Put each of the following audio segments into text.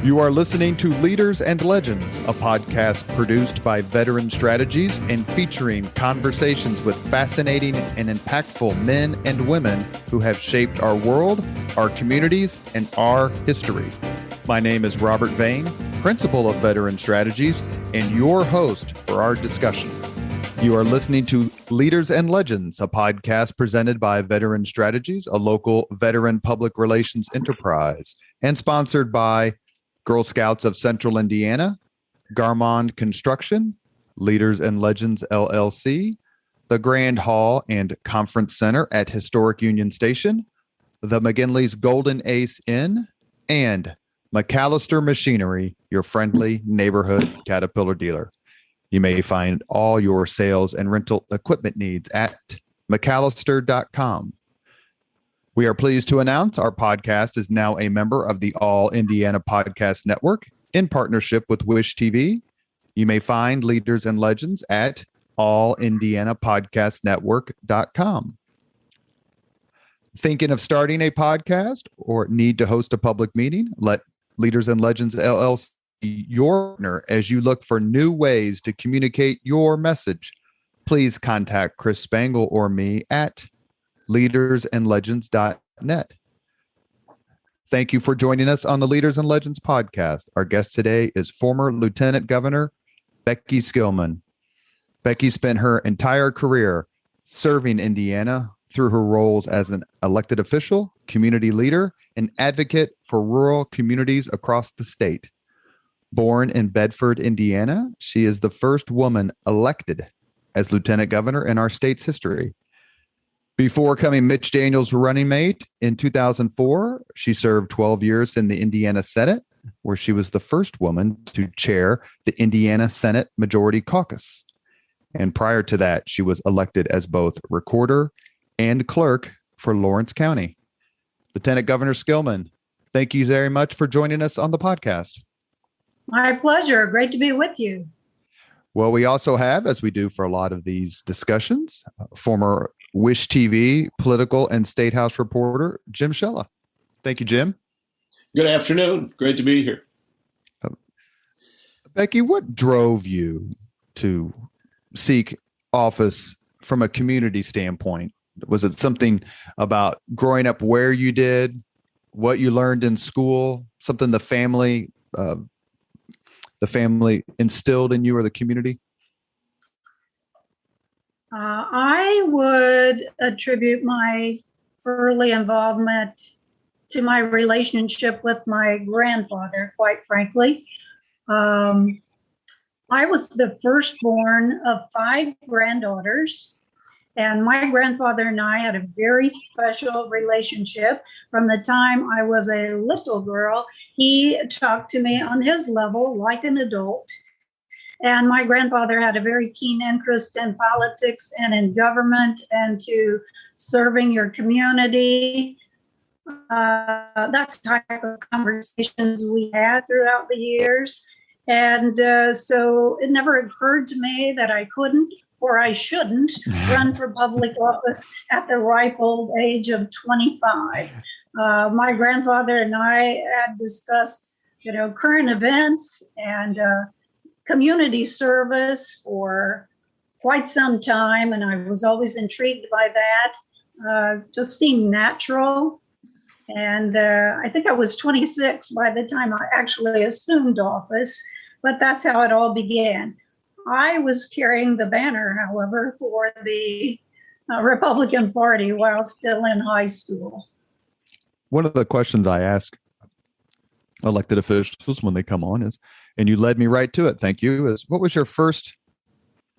You are listening to Leaders and Legends, a podcast produced by Veteran Strategies and featuring conversations with fascinating and impactful men and women who have shaped our world, our communities, and our history. My name is Robert Vane, Principal of Veteran Strategies, and your host for our discussion. You are listening to Leaders and Legends, a podcast presented by Veteran Strategies, a local veteran public relations enterprise, and sponsored by Girl Scouts of Central Indiana, Garmond Construction, Leaders and Legends LLC, the Grand Hall and Conference Center at Historic Union Station, the McGinley's Golden Ace Inn, and McAllister Machinery, your friendly neighborhood Caterpillar dealer. You may find all your sales and rental equipment needs at McAllister.com. We are pleased to announce our podcast is now a member of the All Indiana Podcast Network in partnership with Wish TV. You may find Leaders and Legends at allindianapodcastnetwork.com. Thinking of starting a podcast or need to host a public meeting? Let Leaders and Legends LLC be your partner as you look for new ways to communicate your message. Please contact Chris Spangle or me at leadersandlegends.net. Thank you for joining us on the Leaders and Legends podcast. Our guest today is former Lieutenant Governor Becky Skillman. Becky spent her entire career serving Indiana through her roles as an elected official, community leader, and advocate for rural communities across the state. Born in Bedford, Indiana, she is the first woman elected as Lieutenant Governor in our state's history. Before becoming Mitch Daniels' running mate in 2004, she served 12 years in the Indiana Senate, where she was the first woman to chair the Indiana Senate Majority Caucus. And prior to that, she was elected as both recorder and clerk for Lawrence County. Lieutenant Governor Skillman, thank you very much for joining us on the podcast. My pleasure. Great to be with you. Well, we also have, as we do for a lot of these discussions, former Wish TV political and state house reporter, Jim Shella. Thank you, Jim. Good afternoon. Great to be here. Becky, what drove you to seek office from a community standpoint? Was it something about growing up where you did, what you learned in school, something the family instilled in you or the community? I would attribute my early involvement to my relationship with my grandfather, quite frankly. I was the firstborn of 5 granddaughters, and my grandfather and I had a very special relationship. From the time I was a little girl, he talked to me on his level like an adult. And my grandfather had a very keen interest in politics and in government and to serving your community. That's the type of conversations we had throughout the years. And so it never occurred to me that I couldn't or I shouldn't run for public office at the ripe old age of 25. My grandfather and I had discussed, current events and community service for quite some time, and I was always intrigued by that. Just seemed natural. And I think I was 26 by the time I actually assumed office, but that's how it all began. I was carrying the banner, however, for the Republican Party while still in high school. One of the questions I ask elected officials when they come on is, and you led me right to it, thank you, is what was your first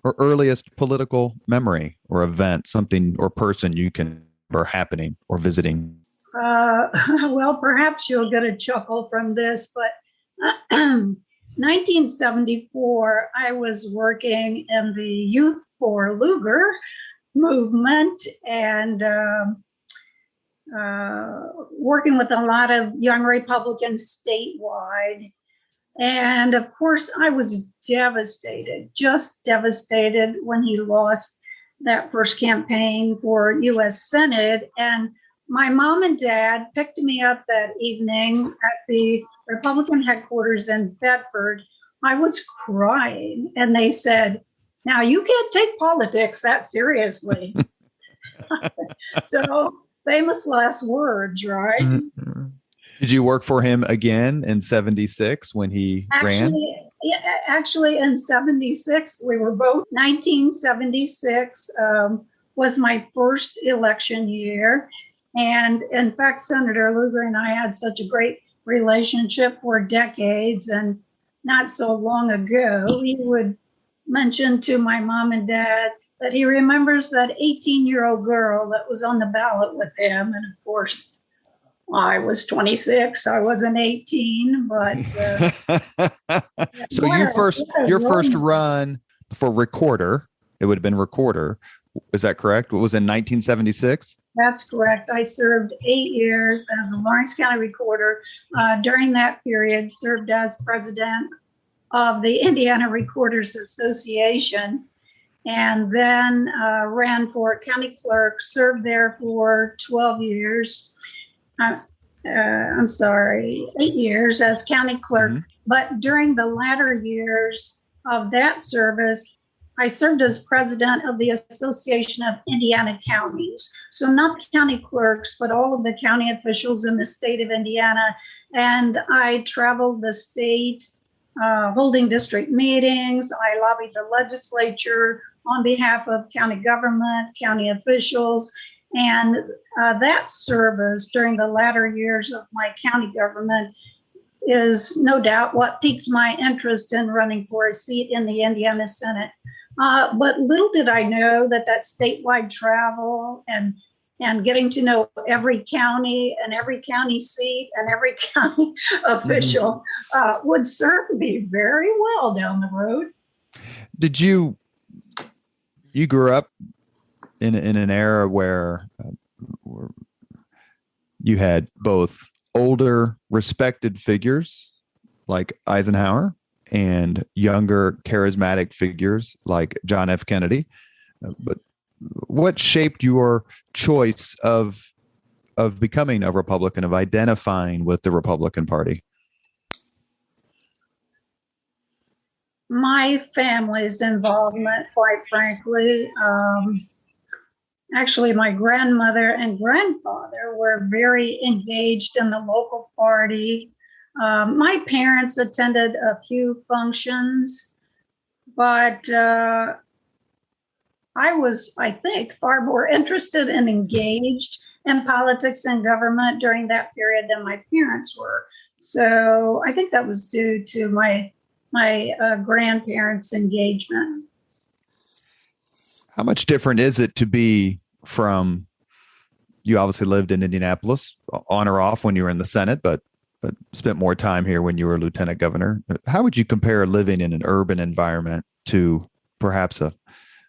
or earliest political memory or event, something or person you can remember happening or visiting? Well, perhaps you'll get a chuckle from this, but 1974, I was working in the Youth for Lugar movement and working with a lot of young Republicans statewide. And of course, I was devastated, just devastated when he lost that first campaign for U.S. Senate. And my mom and dad picked me up that evening at the Republican headquarters in Bedford. I was crying, and they said, "Now you can't take politics that seriously." So famous last words, right? Did you work for him again in 76 when he ran? Actually, in 76, we were both 1976 was my first election year. And in fact, Senator Lugar and I had such a great relationship for decades. And not so long ago, he would mention to my mom and dad that he remembers that 18-year-old girl that was on the ballot with him. And of course, I was 26. I wasn't 18, but so your first run for recorder, it would have been recorder. Is that correct? What was in 1976? That's correct. I served 8 years as a Lawrence County recorder. During that period, served as president of the Indiana Recorders Association, and then ran for county clerk, served there for 12 years. 8 years as county clerk. Mm-hmm. But during the latter years of that service, I served as president of the Association of Indiana Counties. So not the county clerks, but all of the county officials in the state of Indiana. And I traveled the state holding district meetings. I lobbied the legislature on behalf of county government, county officials. And that service during the latter years of my county government is no doubt what piqued my interest in running for a seat in the Indiana Senate. But little did I know that statewide travel and getting to know every county and every county seat and every county official would serve me very well down the road. Did you grew up in an era where you had both older, respected figures like Eisenhower and younger, charismatic figures like John F. Kennedy. But what shaped your choice of becoming a Republican, of identifying with the Republican Party? My family's involvement, quite frankly. Actually, my grandmother and grandfather were very engaged in the local party. My parents attended a few functions, but I was, I think, far more interested and engaged in politics and government during that period than my parents were. So I think that was due to my grandparents' engagement. How much different is it to be from, you obviously lived in Indianapolis on or off when you were in the Senate, but spent more time here when you were lieutenant governor. How would you compare living in an urban environment to perhaps a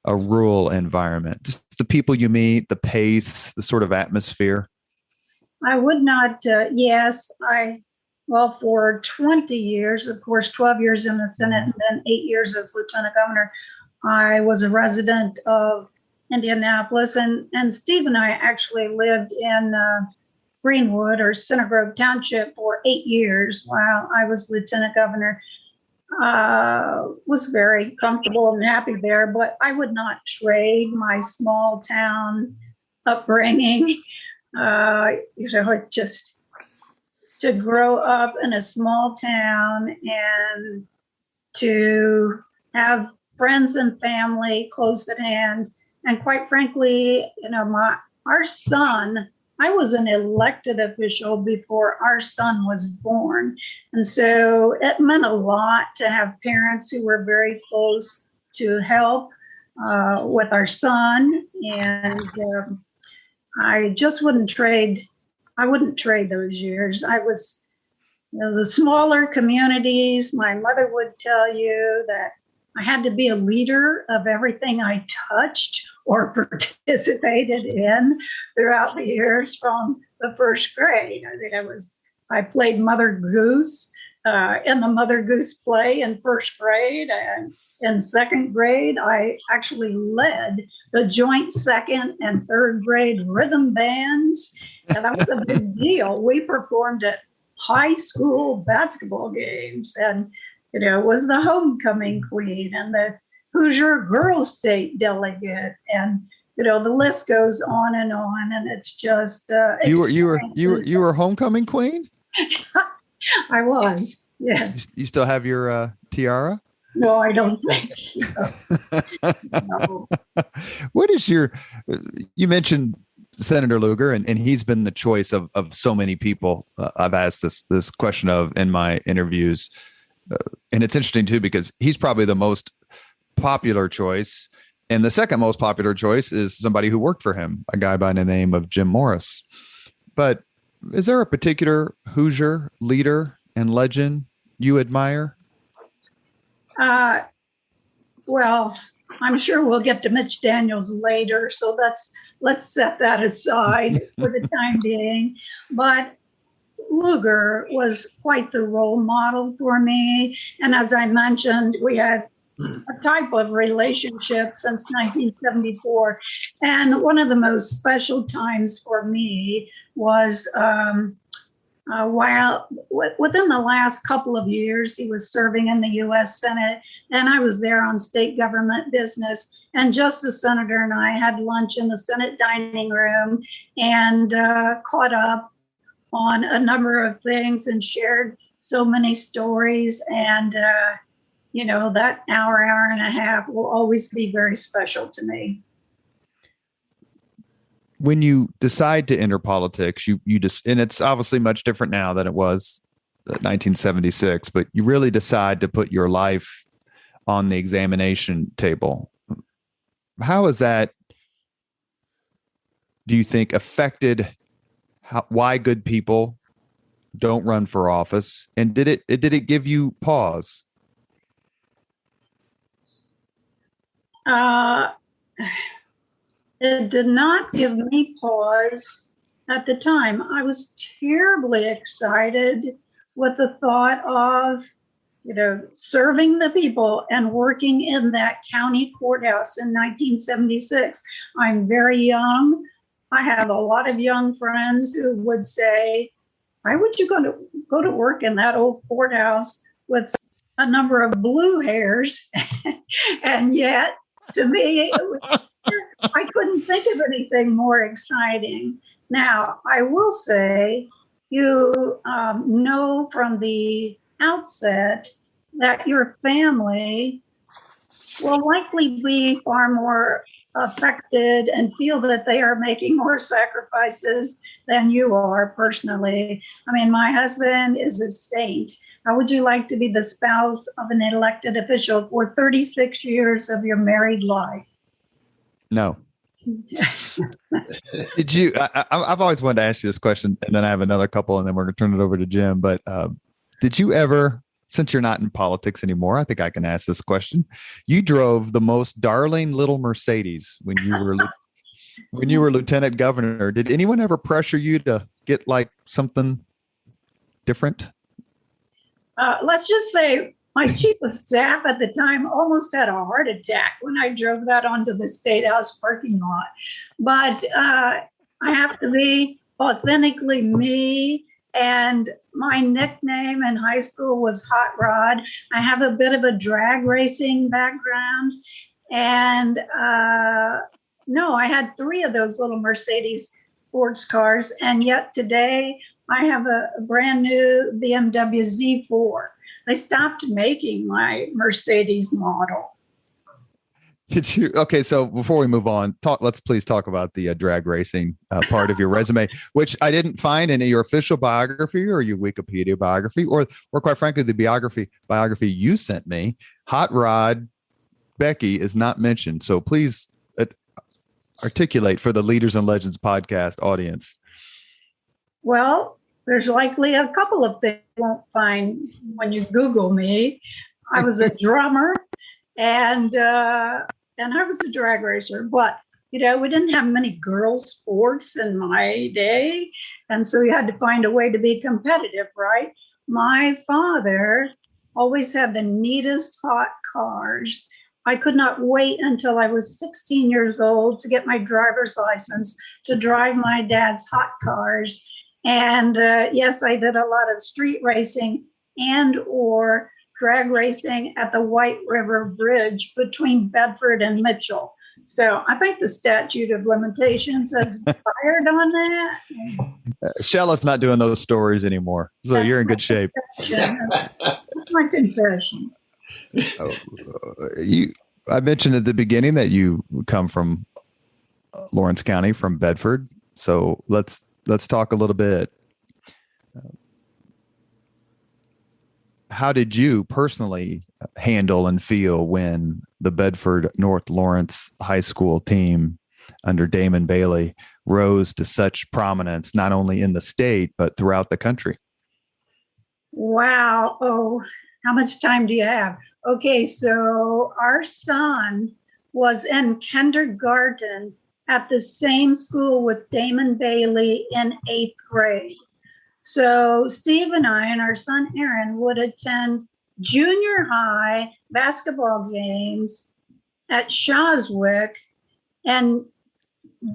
rural environment? Just the people you meet, the pace, the sort of atmosphere? I would not, for 20 years, of course, 12 years in the Senate and then 8 years as lieutenant governor, I was a resident of Indianapolis, and Steve and I actually lived in Greenwood or Center Grove Township for 8 years while I was lieutenant governor. Was very comfortable and happy there, but I would not trade my small town upbringing. Just to grow up in a small town and to have friends and family close at hand. And quite frankly, our son, I was an elected official before our son was born. And so it meant a lot to have parents who were very close to help with our son. And I just wouldn't trade those years. I was, the smaller communities, my mother would tell you that I had to be a leader of everything I touched or participated in throughout the years from the first grade. I played Mother Goose in the Mother Goose play in first grade, and In second grade, I actually led the joint second and third grade rhythm bands. And that was a big deal. We performed at high school basketball games and, was the homecoming queen and the Hoosier Girls State delegate. And, the list goes on. And it's just, you were homecoming queen? I was, yes. You still have your tiara? No, I don't think so. No. What is you mentioned Senator Lugar, and he's been the choice of so many people I've asked this question of in my interviews. And it's interesting too, because he's probably the most popular choice. And the second most popular choice is somebody who worked for him, a guy by the name of Jim Morris. But is there a particular Hoosier leader and legend you admire? Well, I'm sure we'll get to Mitch Daniels later, so let's set that aside for the time being. But Lugar was quite the role model for me. And as I mentioned, we had a type of relationship since 1974. And one of the most special times for me was while within the last couple of years, he was serving in the U.S. Senate, and I was there on state government business. And Justice Senator and I had lunch in the Senate dining room and caught up on a number of things and shared so many stories. And, that hour and a half will always be very special to me. When you decide to enter politics, you just, and it's obviously much different now than it was in 1976, but you really decide to put your life on the examination table. How has that, do you think, affected why good people don't run for office? And did it give you pause? It did not give me pause at the time. I was terribly excited with the thought of, serving the people and working in that county courthouse in 1976. I'm very young. I have a lot of young friends who would say, why would you go to work in that old courthouse with a number of blue hairs? And yet, to me, I couldn't think of anything more exciting. Now, I will say, you know from the outset that your family will likely be far more affected and feel that they are making more sacrifices than you are personally. I mean, my husband is a saint. How would you like to be the spouse of an elected official for 36 years of your married life? No. Did you? I've always wanted to ask you this question, and then I have another couple, and then we're going to turn it over to Jim. But did you ever, since you're not in politics anymore, I think I can ask this question. You drove the most darling little Mercedes when you were lieutenant governor. Did anyone ever pressure you to get like something different? Let's just say my chief of staff at the time almost had a heart attack when I drove that onto the State House parking lot. But I have to be authentically me. And my nickname in high school was Hot Rod. I have a bit of a drag racing background. And no, I had 3 of those little Mercedes sports cars. And yet today I have a brand new BMW Z4. They stopped making my Mercedes model. Did you? Okay, so before we move on, let's please talk about the drag racing part of your resume, which I didn't find in your official biography or your Wikipedia biography, or quite frankly, the biography you sent me. Hot Rod Becky is not mentioned, so please articulate for the Leaders and Legends podcast audience. Well, there's likely a couple of things you won't find when you Google me. I was a drummer, and I was a drag racer, but we didn't have many girls' sports in my day, and so you had to find a way to be competitive, right? My father always had the neatest hot cars. I could not wait until I was 16 years old to get my driver's license to drive my dad's hot cars. And yes, I did a lot of street racing and or drag racing at the White River Bridge between Bedford and Mitchell. So I think the statute of limitations has expired on that. Shella's not doing those stories anymore, so you're in good shape. That's my confession. I mentioned at the beginning that you come from Lawrence County, from Bedford. So let's talk a little bit. How did you personally handle and feel when the Bedford North Lawrence High School team under Damon Bailey rose to such prominence, not only in the state, but throughout the country? Wow. Oh, how much time do you have? Okay, so our son was in kindergarten at the same school with Damon Bailey in 8th grade. So Steve and I and our son Aaron would attend junior high basketball games at Shawswick, and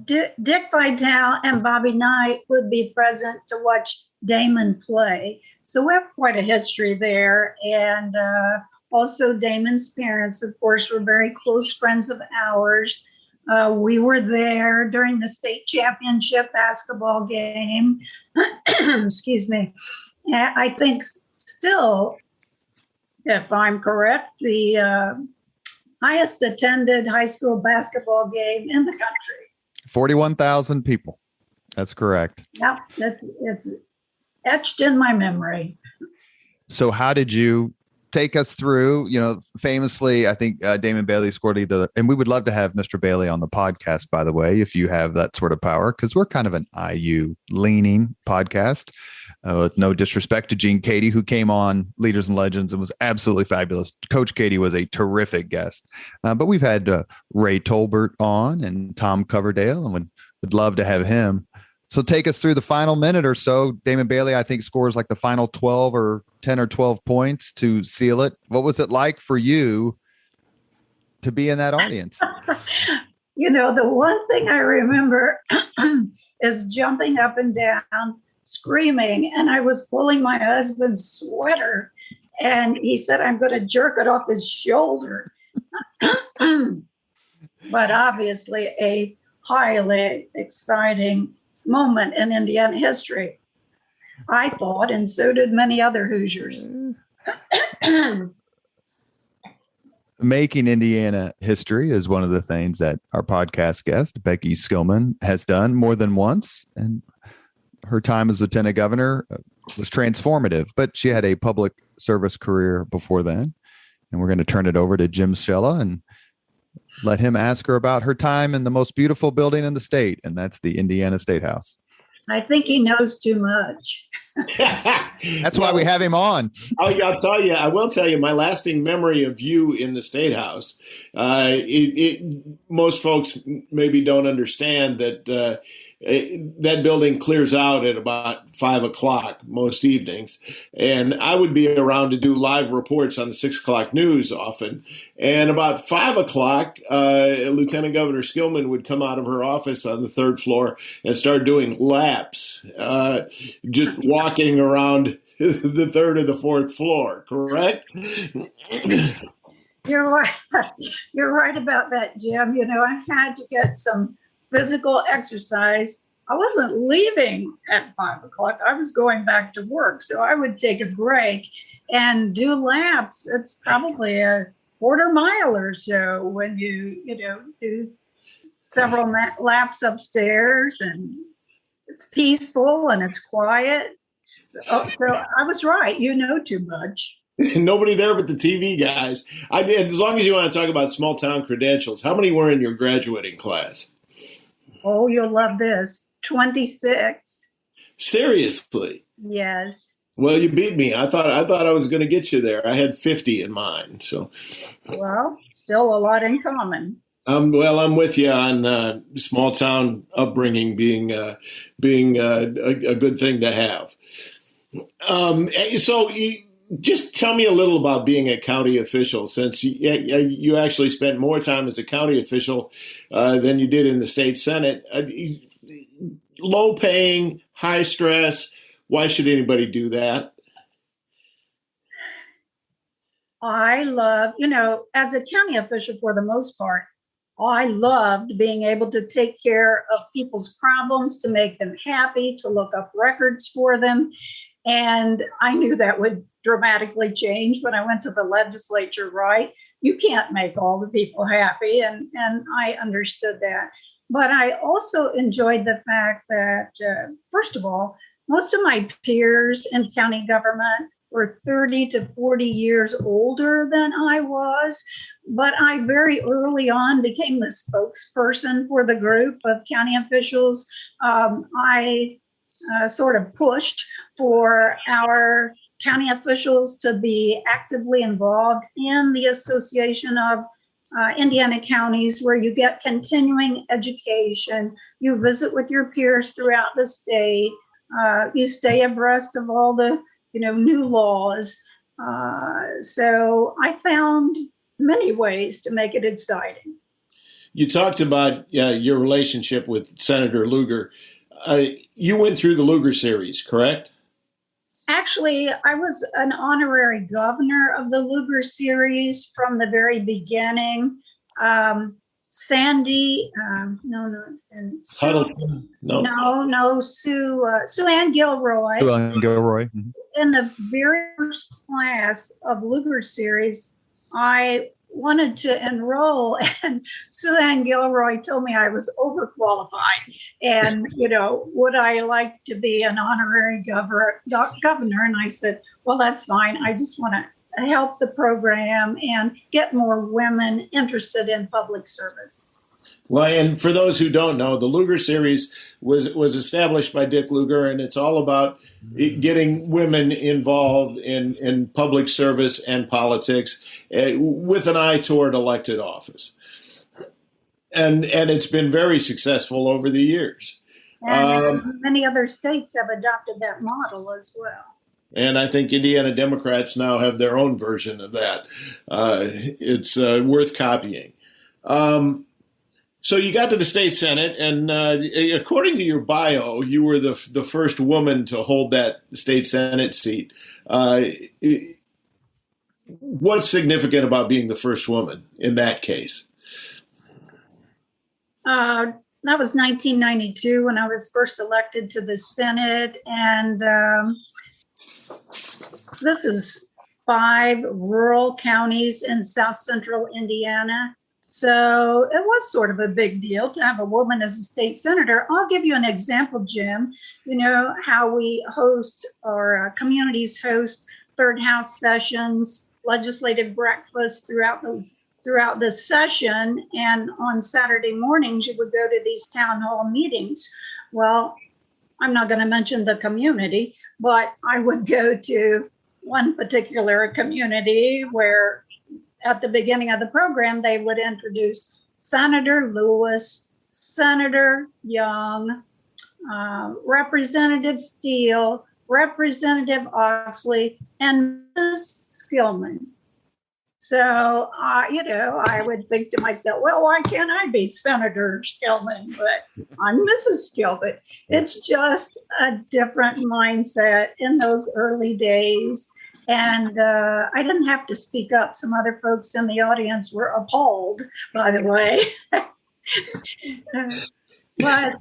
Dick Vitale and Bobby Knight would be present to watch Damon play. So we have quite a history there. And also Damon's parents, of course, were very close friends of ours. We were there during the state championship basketball game. Excuse me. I think still, if I'm correct, the highest attended high school basketball game in the country. 41,000 people. That's correct. Yeah, it's etched in my memory. So how did you take us through, famously, I think Damon Bailey scored and we would love to have Mr. Bailey on the podcast, by the way, if you have that sort of power, because we're kind of an IU leaning podcast, with no disrespect to Gene Cady, who came on Leaders and Legends and was absolutely fabulous. Coach Cady was a terrific guest, but we've had Ray Tolbert on and Tom Coverdale, and would love to have him. So take us through the final minute or so. Damon Bailey, I think, scores like the final 12 or 10 or 12 points to seal it. What was it like for you to be in that audience? The one thing I remember is jumping up and down, screaming, and I was pulling my husband's sweater, and he said, I'm going to jerk it off his shoulder. But obviously a highly exciting moment in Indiana history, I thought, and so did many other Hoosiers. Making Indiana history is one of the things that our podcast guest, Becky Skillman, has done more than once. And her time as lieutenant governor was transformative, but she had a public service career before then. And we're going to turn it over to Jim Shella and let him ask her about her time in the most beautiful building in the state, and that's the Indiana State House. I think he knows too much. That's why we have him on. I will tell you, my lasting memory of you in the State House, most folks maybe don't understand that that building clears out at about 5 o'clock most evenings. And I would be around to do live reports on the 6 o'clock news often. And about 5 o'clock, Lieutenant Governor Skillman would come out of her office on the 3rd floor and start doing laps, just walking around the 3rd or the 4th floor, correct? You're right. You're right about that, Jim. I had to get some physical exercise. I wasn't leaving at 5 o'clock. I was going back to work. So I would take a break and do laps. It's probably a quarter mile or so when you do several laps upstairs, and it's peaceful and it's quiet. Oh, so I was right. You know too much. Nobody there but the TV guys. I did. As long as you want to talk about small town credentials, how many were in your graduating class? Oh, you'll love this. 26. Seriously? Yes. Well, you beat me. I thought I was going to get you there. I had 50 in mind. So, well, still a lot in common. Well, I'm with you on small town upbringing being a good thing to have. So Just tell me a little about being a county official, since you actually spent more time as a county official than you did in the state Senate. Low paying, high stress. Why should anybody do that? I love, as a county official for the most part, I loved being able to take care of people's problems, to make them happy, to look up records for them. And I knew that would dramatically change when I went to the legislature, right? You can't make all the people happy, and I understood that. But I also enjoyed the fact that, first of all, most of my peers in county government were 30 to 40 years older than I was. But I very early on became the spokesperson for the group of county officials. I sort of pushed for our county officials to be actively involved in the Association of Indiana Counties, where you get continuing education, you visit with your peers throughout the state, you stay abreast of all the new laws. So I found many ways to make it exciting. You talked about your relationship with Senator Lugar. You went through the Lugar series, correct? Actually, I was an honorary governor of the Lugar series from the very beginning. Sandy, Huddleston, Sue Ann Gilroy. Sue Ann Gilroy. In the very first class of Lugar series, I wanted to enroll, and Sue Ann Gilroy told me I was overqualified, and would I like to be an honorary governor? And I said, well, that's fine. I just want to help the program and get more women interested in public service. Well, and for those who don't know, the Lugar series was established by Dick Lugar, and it's all about getting women involved in public service and politics with an eye toward elected office. And it's been very successful over the years. And many other states have adopted that model as well. And I think Indiana Democrats now have their own version of that. It's worth copying. So you got to the state Senate, and according to your bio, you were the first woman to hold that state Senate seat. What's significant about being the first woman in that case? That was 1992 when I was first elected to the Senate, and this is 5 rural counties in south central Indiana. So it was sort of a big deal to have a woman as a state senator. I'll give you an example, Jim. You know how we host, or communities host, third house sessions, legislative breakfasts throughout the session, and on Saturday mornings you would go to these town hall meetings. Well, I'm not going to mention the community, but I would go to one particular community where at the beginning of the program, they would introduce Senator Lewis, Senator Young, Representative Steele, Representative Oxley, and Mrs. Skillman. So, I would think to myself, well, why can't I be Senator Skillman? But I'm Mrs. Skillman. It's just a different mindset in those early days. And I didn't have to speak up. Some other folks in the audience were appalled, by the way. But,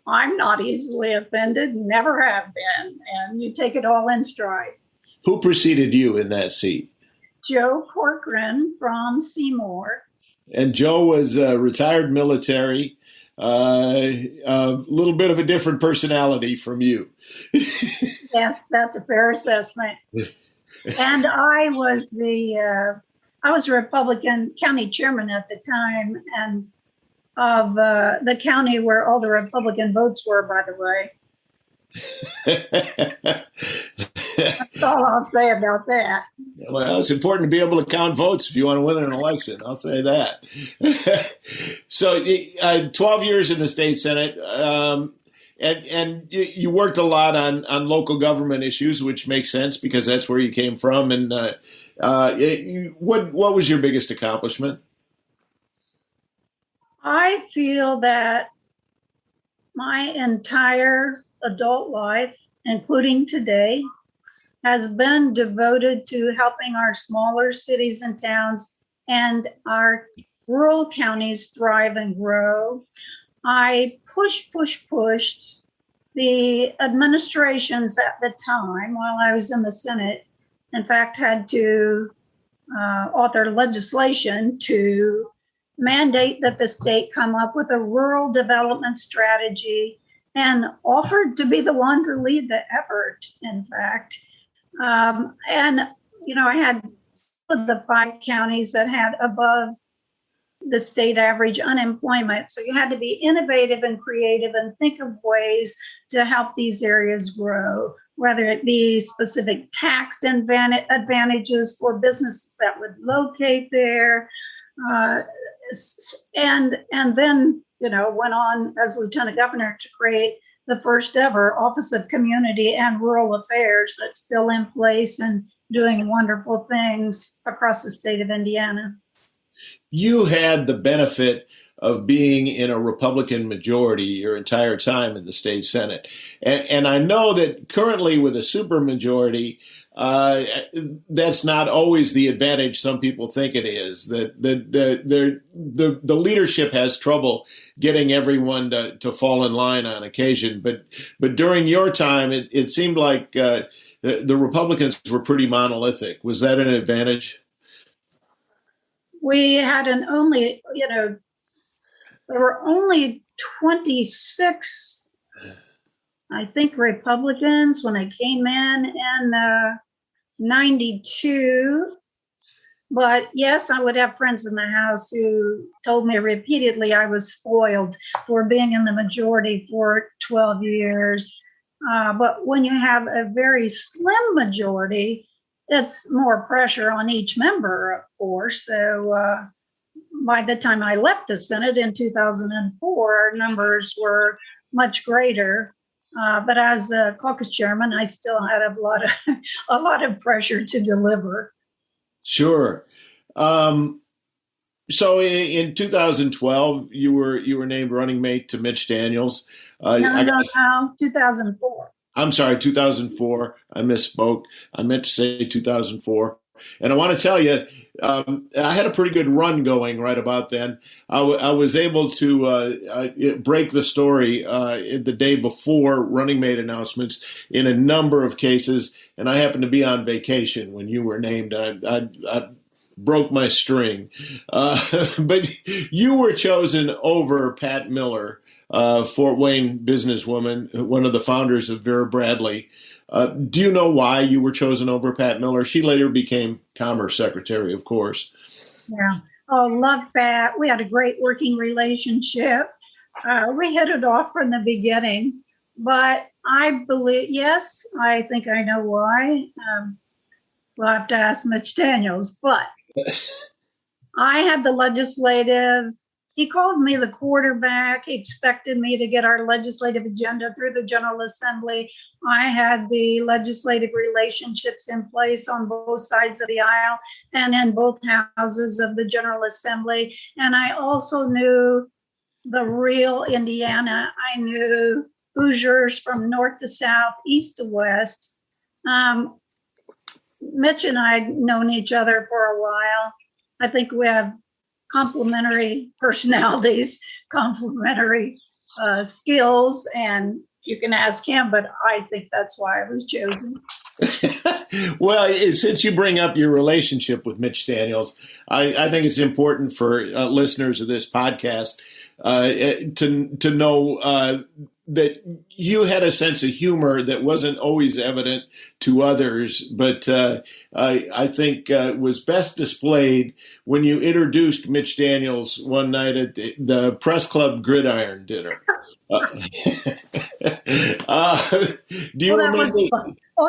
I'm not easily offended, never have been. And you take it all in stride. Who preceded you in that seat? Joe Corcoran from Seymour. And Joe was retired military, a little bit of a different personality from you. Yes, that's a fair assessment. And I was a Republican county chairman at the time, and of the county where all the Republican votes were, by the way. That's all I'll say about that. Well, it's important to be able to count votes if you want to win an election. I'll say that. So 12 years in the state Senate. and you worked a lot on local government issues, which makes sense because that's where you came from. And what was your biggest accomplishment? I feel that my entire adult life, including today, has been devoted to helping our smaller cities and towns and our rural counties thrive and grow. I pushed the administrations at the time while I was in the Senate, in fact, had to author legislation to mandate that the state come up with a rural development strategy and offered to be the one to lead the effort, in fact. And, I had the 5 counties that had above the state average unemployment. So you had to be innovative and creative and think of ways to help these areas grow, whether it be specific tax advantages for businesses that would locate there. And then, went on as lieutenant governor to create the first ever Office of Community and Rural Affairs that's still in place and doing wonderful things across the state of Indiana. You had the benefit of being in a Republican majority your entire time in the state Senate. And I know that currently with a supermajority, that's not always the advantage some people think it is. That the leadership has trouble getting everyone to fall in line on occasion. But during your time, it seemed like the Republicans were pretty monolithic. Was that an advantage? We had there were only 26, I think, Republicans when I came in 92. But yes, I would have friends in the House who told me repeatedly I was spoiled for being in the majority for 12 years. But when you have a very slim majority, it's more pressure on each member, of course. So by the time I left the Senate in 2004, our numbers were much greater. But as a caucus chairman, I still had a lot of pressure to deliver. Sure. So in 2012, you were named running mate to Mitch Daniels. No, 2004. I'm sorry, 2004. I misspoke. I meant to say 2004. And I want to tell you, I had a pretty good run going right about then. I was able to break the story the day before running mate announcements in a number of cases. And I happened to be on vacation when you were named. I broke my string. But you were chosen over Pat Miller, Fort Wayne businesswoman, one of the founders of Vera Bradley. Do you know why you were chosen over Pat Miller? She later became Commerce Secretary, of course. Yeah. Oh, love Pat. We had a great working relationship. We hit it off from the beginning. But I think I know why. We'll have to ask Mitch Daniels. But I had the legislative. He called me the quarterback. He expected me to get our legislative agenda through the General Assembly. I had the legislative relationships in place on both sides of the aisle and in both houses of the General Assembly. And I also knew the real Indiana. I knew Hoosiers from north to south, east to west. Mitch and I had known each other for a while. I think we have complementary personalities, complementary skills, and you can ask him, but I think that's why I was chosen. Well, since you bring up your relationship with Mitch Daniels, I think it's important for listeners of this podcast to know that you had a sense of humor that wasn't always evident to others, but I think was best displayed when you introduced Mitch Daniels one night at the Press Club Gridiron dinner. Do you remember?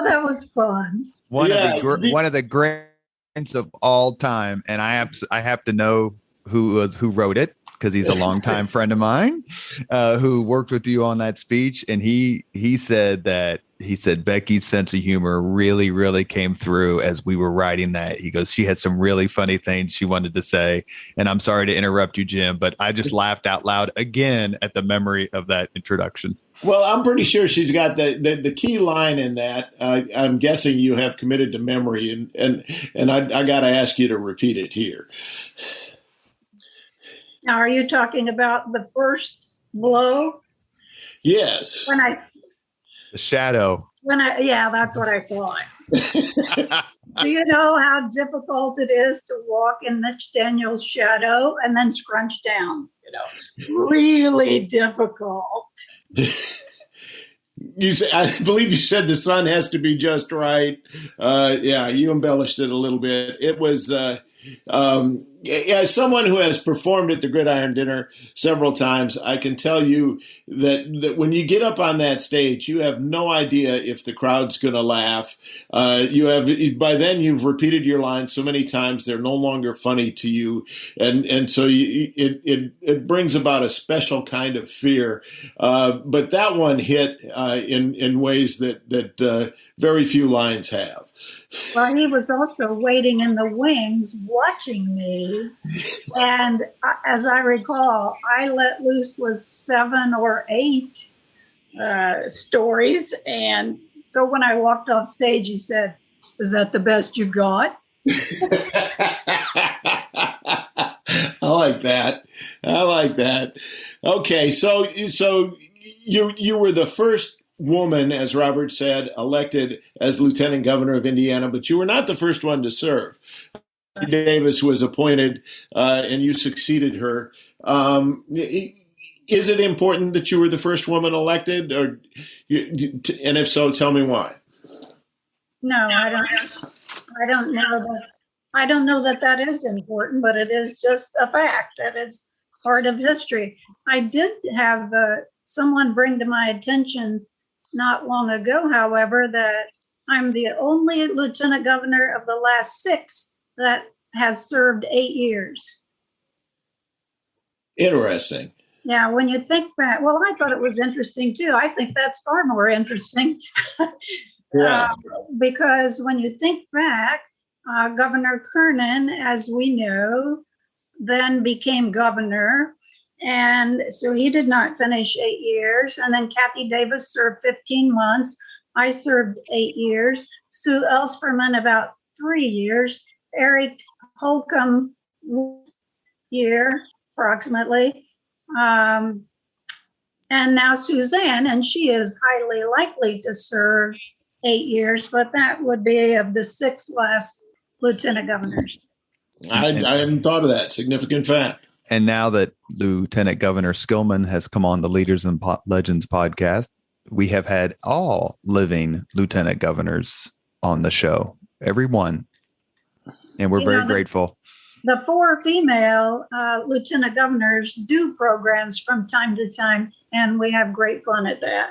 That was fun. One of the greats of all time, and I have to know who wrote it. because he's a longtime friend of mine who worked with you on that speech. And he said Becky's sense of humor really, really came through as we were writing that. He goes, she had some really funny things she wanted to say. And I'm sorry to interrupt you, Jim, but I just laughed out loud again at the memory of that introduction. Well, I'm pretty sure she's got the key line in that. I'm guessing you have committed to memory, and I got to ask you to repeat it here. Now, are you talking about the first blow? Yes. The shadow. Yeah, that's what I thought. Do you know how difficult it is to walk in Mitch Daniels' shadow and then scrunch down? Really difficult. I believe you said the sun has to be just right. Yeah, you embellished it a little bit. It was as someone who has performed at the Gridiron Dinner several times, I can tell you that when you get up on that stage, you have no idea if the crowd's going to laugh. By then you've repeated your lines so many times they're no longer funny to you, and so it brings about a special kind of fear. But that one hit in ways that very few lines have. Well, he was also waiting in the wings watching me. And as I recall, I let loose with 7 or 8 stories. And so when I walked off stage, he said, "Is that the best you got?" I like that. Okay, so you were the first woman, as Robert said, elected as lieutenant governor of Indiana, but you were not the first one to serve. Davis was appointed, and you succeeded her. Is it important that you were the first woman elected, and if so, tell me why? No, I don't know that. I don't know that is important, but it is just a fact that it's part of history. I did have someone bring to my attention not long ago, however, that I'm the only lieutenant governor of the last 6 that has served 8 years. Interesting. Yeah, when you think back, well, I thought it was interesting too. I think that's far more interesting. Yeah. Because when you think back, Governor Kernan, as we know, then became governor. And so he did not finish 8 years. And then Kathy Davis served 15 months. I served 8 years. Sue Ellsperman about 3 years. Eric Holcomb year, approximately. And now Suzanne, and she is highly likely to serve 8 years, but that would be of the 6 last lieutenant governors. I hadn't thought of that. Significant fact. And now that Lieutenant Governor Skillman has come on the Leaders and Legends podcast, we have had all living lieutenant governors on the show, every one. And we're very grateful. The 4 female lieutenant governors do programs from time to time, and we have great fun at that.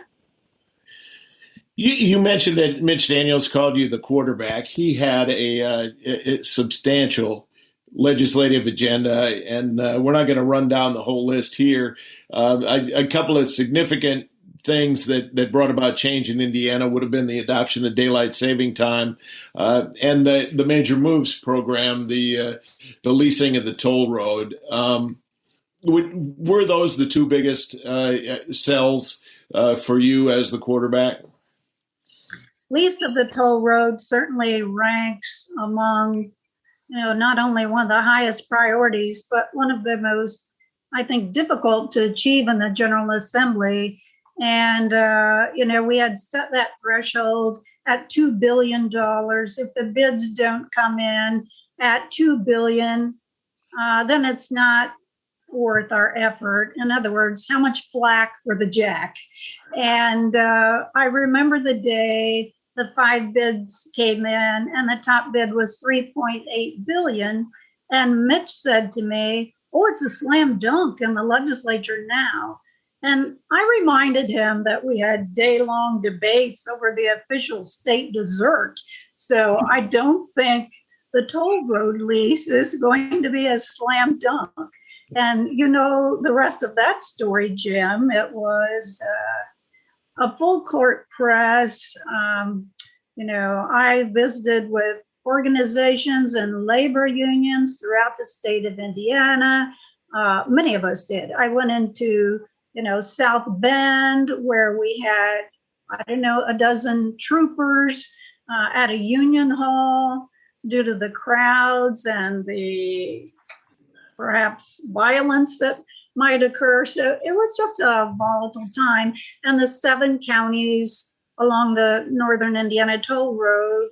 You mentioned that Mitch Daniels called you the quarterback. He had a substantial legislative agenda, and we're not going to run down the whole list here. A couple of significant things that brought about change in Indiana would have been the adoption of daylight saving time and the Major Moves program, the leasing of the toll road. Were those the 2 biggest sells for you as the quarterback? Lease of the toll road certainly ranks among not only one of the highest priorities, but one of the most, I think, difficult to achieve in the General Assembly. And, we had set that threshold at $2 billion. If the bids don't come in at $2 billion, then it's not worth our effort. In other words, how much flack for the jack? And I remember the day the 5 bids came in, and the top bid was $3.8 billion. And Mitch said to me, "Oh, it's a slam dunk in the legislature now." And I reminded him that we had day-long debates over the official state dessert. So I don't think the toll road lease is going to be a slam dunk. And you know the rest of that story, Jim. It was a full court press. I visited with organizations and labor unions throughout the state of Indiana. Many of us did. I went into, South Bend, where we had, a dozen troopers at a union hall due to the crowds and the perhaps violence that might occur. So it was just a volatile time. And the 7 counties along the northern Indiana toll road,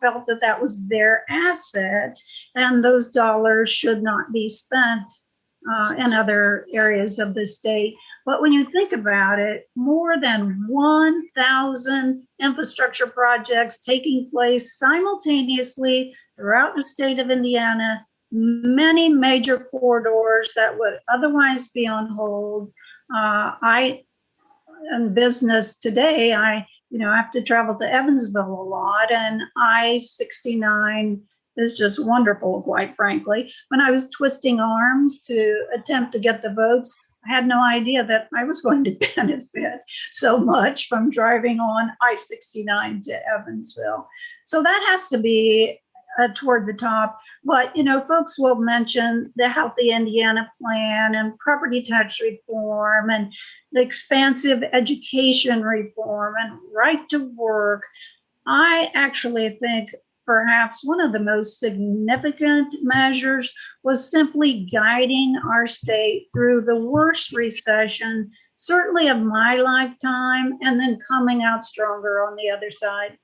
felt that that was their asset, and those dollars should not be spent in other areas of the state. But when you think about it, more than 1,000 infrastructure projects taking place simultaneously throughout the state of Indiana, many major corridors that would otherwise be on hold. In business today, I have to travel to Evansville a lot, and I-69 is just wonderful, quite frankly. When I was twisting arms to attempt to get the votes, I had no idea that I was going to benefit so much from driving on I-69 to Evansville. So that has to be toward the top. But, folks will mention the Healthy Indiana Plan and property tax reform and the expansive education reform and right to work. I actually think perhaps one of the most significant measures was simply guiding our state through the worst recession, certainly of my lifetime, and then coming out stronger on the other side.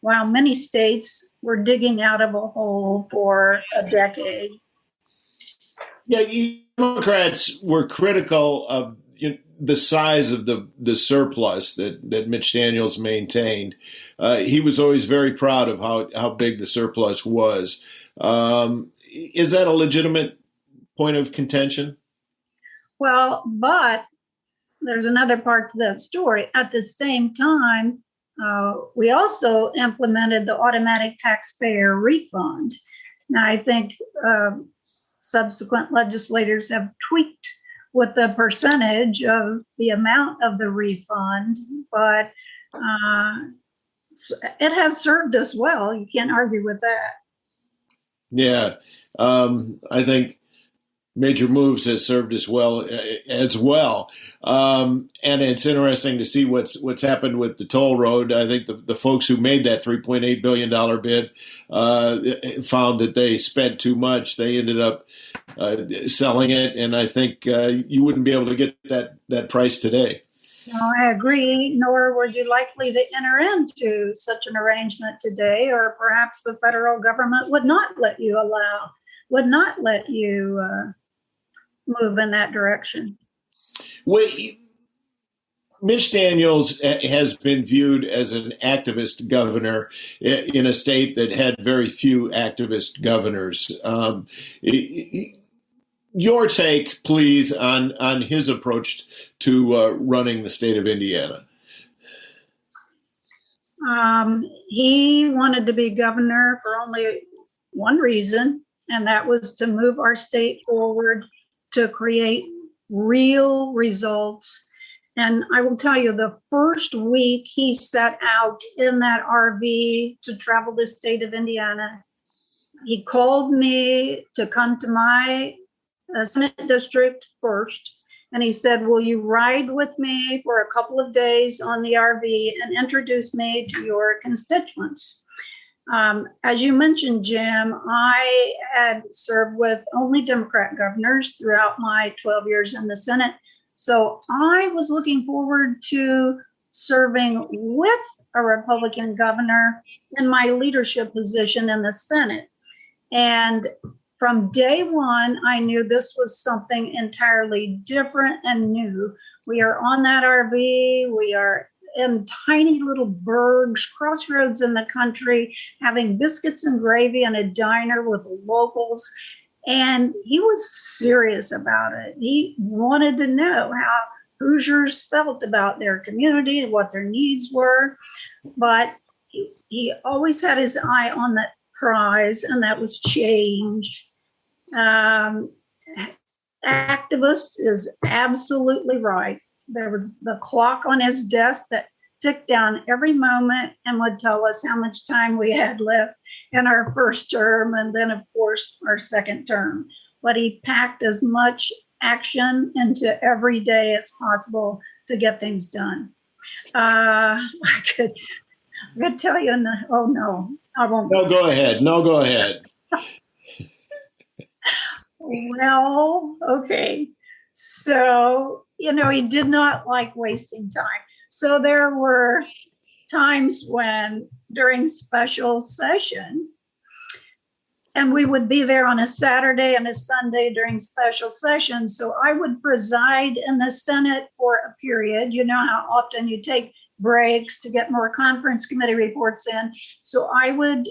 While many states were digging out of a hole for a decade. Yeah, Democrats were critical of the size of the surplus that Mitch Daniels maintained. He was always very proud of how big the surplus was. Is that a legitimate point of contention? Well, but there's another part to that story. At the same time, we also implemented the automatic taxpayer refund. Now, I think subsequent legislators have tweaked with the percentage of the amount of the refund, but it has served us well. You can't argue with that. Yeah, I think major moves has served us well as well. And it's interesting to see what's happened with the toll road. I think the folks who made that $3.8 billion bid found that they spent too much. They ended up selling it, and I think you wouldn't be able to get that price today. No, I agree, nor were you likely to enter into such an arrangement today, or perhaps the federal government would not let you move in that direction. Mitch Daniels has been viewed as an activist governor in a state that had very few activist governors. Your take, please, on his approach to running the state of Indiana. He wanted to be governor for only one reason, and that was to move our state forward, to create real results. And I will tell you, the first week he set out in that RV to travel the state of Indiana, he called me to come to my Senate district first. And he said, will you ride with me for a couple of days on the RV and introduce me to your constituents? As you mentioned, Jim, I had served with only Democrat governors throughout my 12 years in the Senate. So I was looking forward to serving with a Republican governor in my leadership position in the Senate. And from day one, I knew this was something entirely different and new. We are on that RV. We are in tiny little burgs, crossroads in the country, having biscuits and gravy in a diner with locals. And he was serious about it. He wanted to know how Hoosiers felt about their community and what their needs were. But he always had his eye on that prize, and that was change. activist is absolutely right. There was the clock on his desk that ticked down every moment and would tell us how much time we had left in our first term and then, of course, our second term. But he packed as much action into every day as possible to get things done. I could tell you, oh no, I won't. No, go ahead. No, go ahead. Well, okay. So, he did not like wasting time. So there were times when during special session, and we would be there on a Saturday and a Sunday during special session. So I would preside in the Senate for a period. You know how often you take breaks to get more conference committee reports in. So I would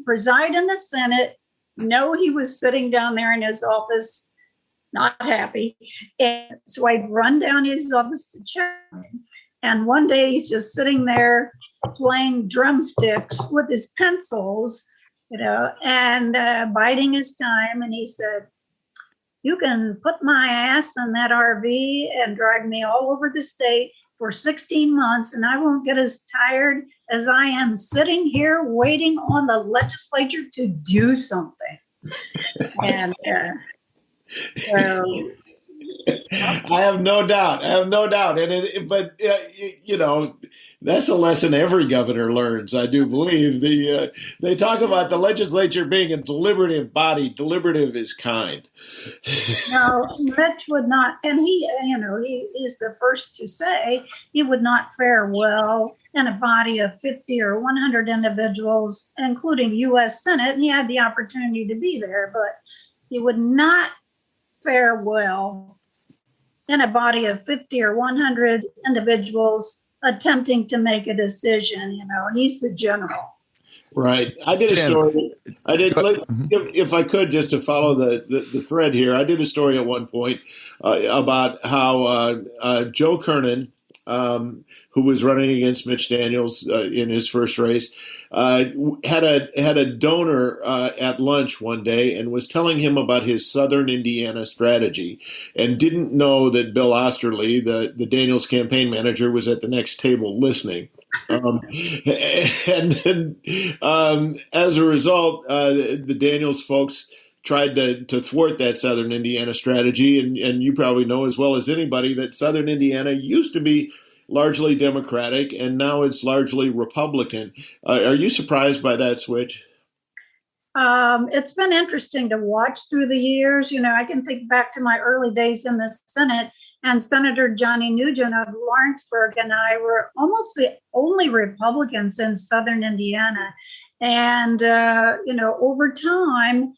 preside in the Senate. No, he was sitting down there in his office, not happy. And so I'd run down his office to check him. And one day he's just sitting there playing drumsticks with his pencils, and biding his time. And he said, "You can put my ass in that RV and drive me all over the state for 16 months, and I won't get as tired as I am sitting here waiting on the legislature to do something." And so I have no doubt. But that's a lesson every governor learns. I do believe they talk about the legislature being a deliberative body. Deliberative is kind. No, Mitch would not, and he is the first to say he would not fare well in a body of 50 or 100 individuals, including U.S. Senate. And he had the opportunity to be there, but he would not fare well in a body of 50 or 100 individuals attempting to make a decision. He's the general. Right. I did a story. If I could, just to follow the thread here, I did a story at one point about how Joe Kernan, who was running against Mitch Daniels in his first race, had a donor at lunch one day and was telling him about his Southern Indiana strategy, and didn't know that Bill Osterly, the Daniels campaign manager, was at the next table listening. And then, as a result, the Daniels folks tried to thwart that Southern Indiana strategy. And you probably know as well as anybody that Southern Indiana used to be largely Democratic, and now it's largely Republican. Are you surprised by that switch? It's been interesting to watch through the years. I can think back to my early days in the Senate, and Senator Johnny Nugent of Lawrenceburg and I were almost the only Republicans in Southern Indiana. And, over time,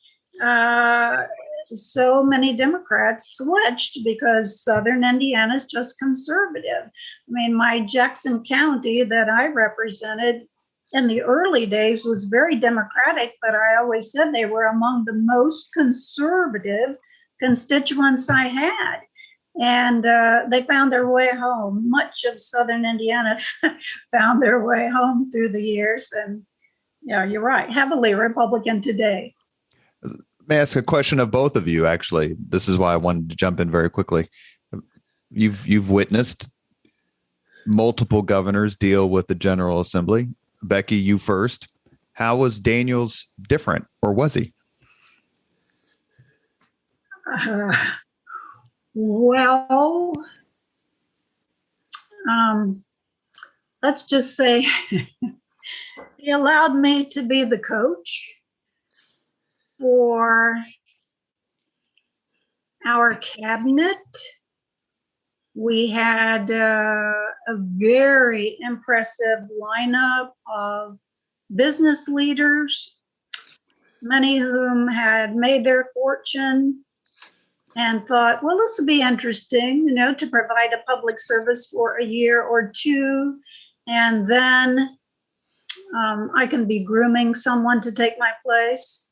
so many Democrats switched because Southern Indiana is just conservative. I mean, my Jackson County that I represented in the early days was very Democratic, but I always said they were among the most conservative constituents I had. And they found their way home. Much of Southern Indiana found their way home through the years. And you're right, heavily Republican today. May I ask a question of both of you, actually? This is why I wanted to jump in very quickly. You've witnessed multiple governors deal with the General Assembly. Becky, you first. How was Daniels different, or was he? Well, let's just say he allowed me to be the coach for our cabinet. We had a very impressive lineup of business leaders, many of whom had made their fortune and thought, well, this would be interesting, to provide a public service for a year or two. And then I can be grooming someone to take my place.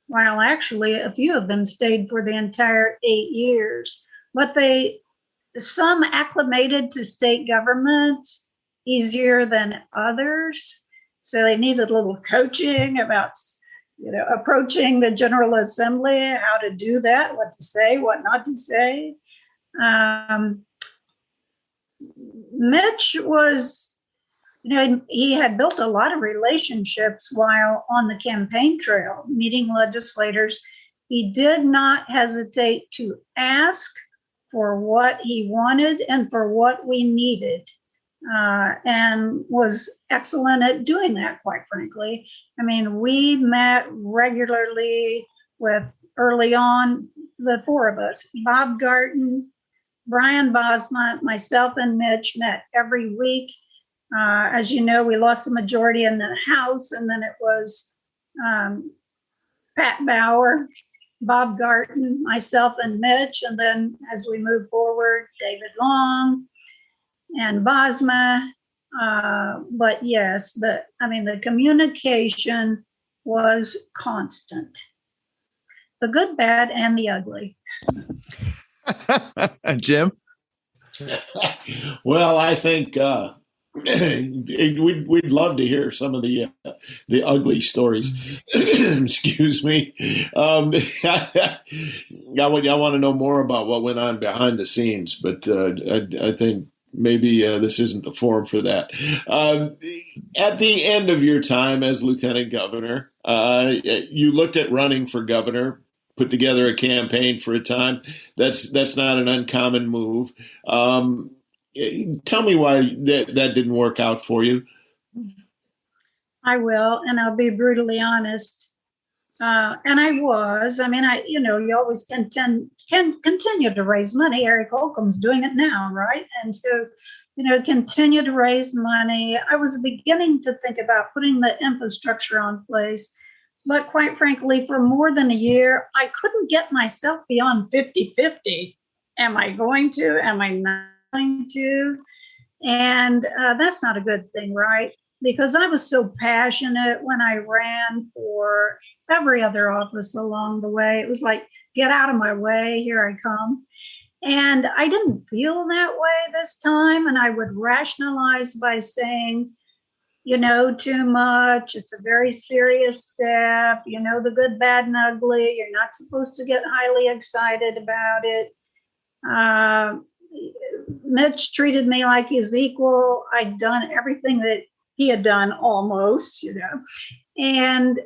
While actually a few of them stayed for the entire 8 years. But some acclimated to state government easier than others. So they needed a little coaching about, approaching the General Assembly, how to do that, what to say, what not to say. Mitch was, he had built a lot of relationships while on the campaign trail, meeting legislators. He did not hesitate to ask for what he wanted and for what we needed, and was excellent at doing that, quite frankly. I mean, we met regularly with, early on, the four of us, Bob Garton, Brian Bosma, myself, and Mitch met every week. As you know, we lost the majority in the House, and then it was Pat Bauer, Bob Garton, myself, and Mitch. And then as we move forward, David Long and Bosma. But yes, the communication was constant. The good, bad, and the ugly. Jim? Well, I think we'd love to hear some of the ugly stories. Excuse me. I want to know more about what went on behind the scenes, but I think maybe this isn't the forum for that. At the end of your time as lieutenant governor, you looked at running for governor, put together a campaign for a time. That's not an uncommon move. Tell me why that didn't work out for you. I will, and I'll be brutally honest. And I was. I mean, you always can continue to raise money. Eric Holcomb's doing it now, right? And so, continue to raise money. I was beginning to think about putting the infrastructure on place. But quite frankly, for more than a year, I couldn't get myself beyond 50-50. Am I going to? Am I not going to? And that's not a good thing, right? Because I was so passionate when I ran for every other office along the way. It was like, get out of my way, here I come. And I didn't feel that way this time. And I would rationalize by saying, too much. It's a very serious step. The good, bad, and ugly. You're not supposed to get highly excited about it. Mitch treated me like his equal. I'd done everything that he had done almost, And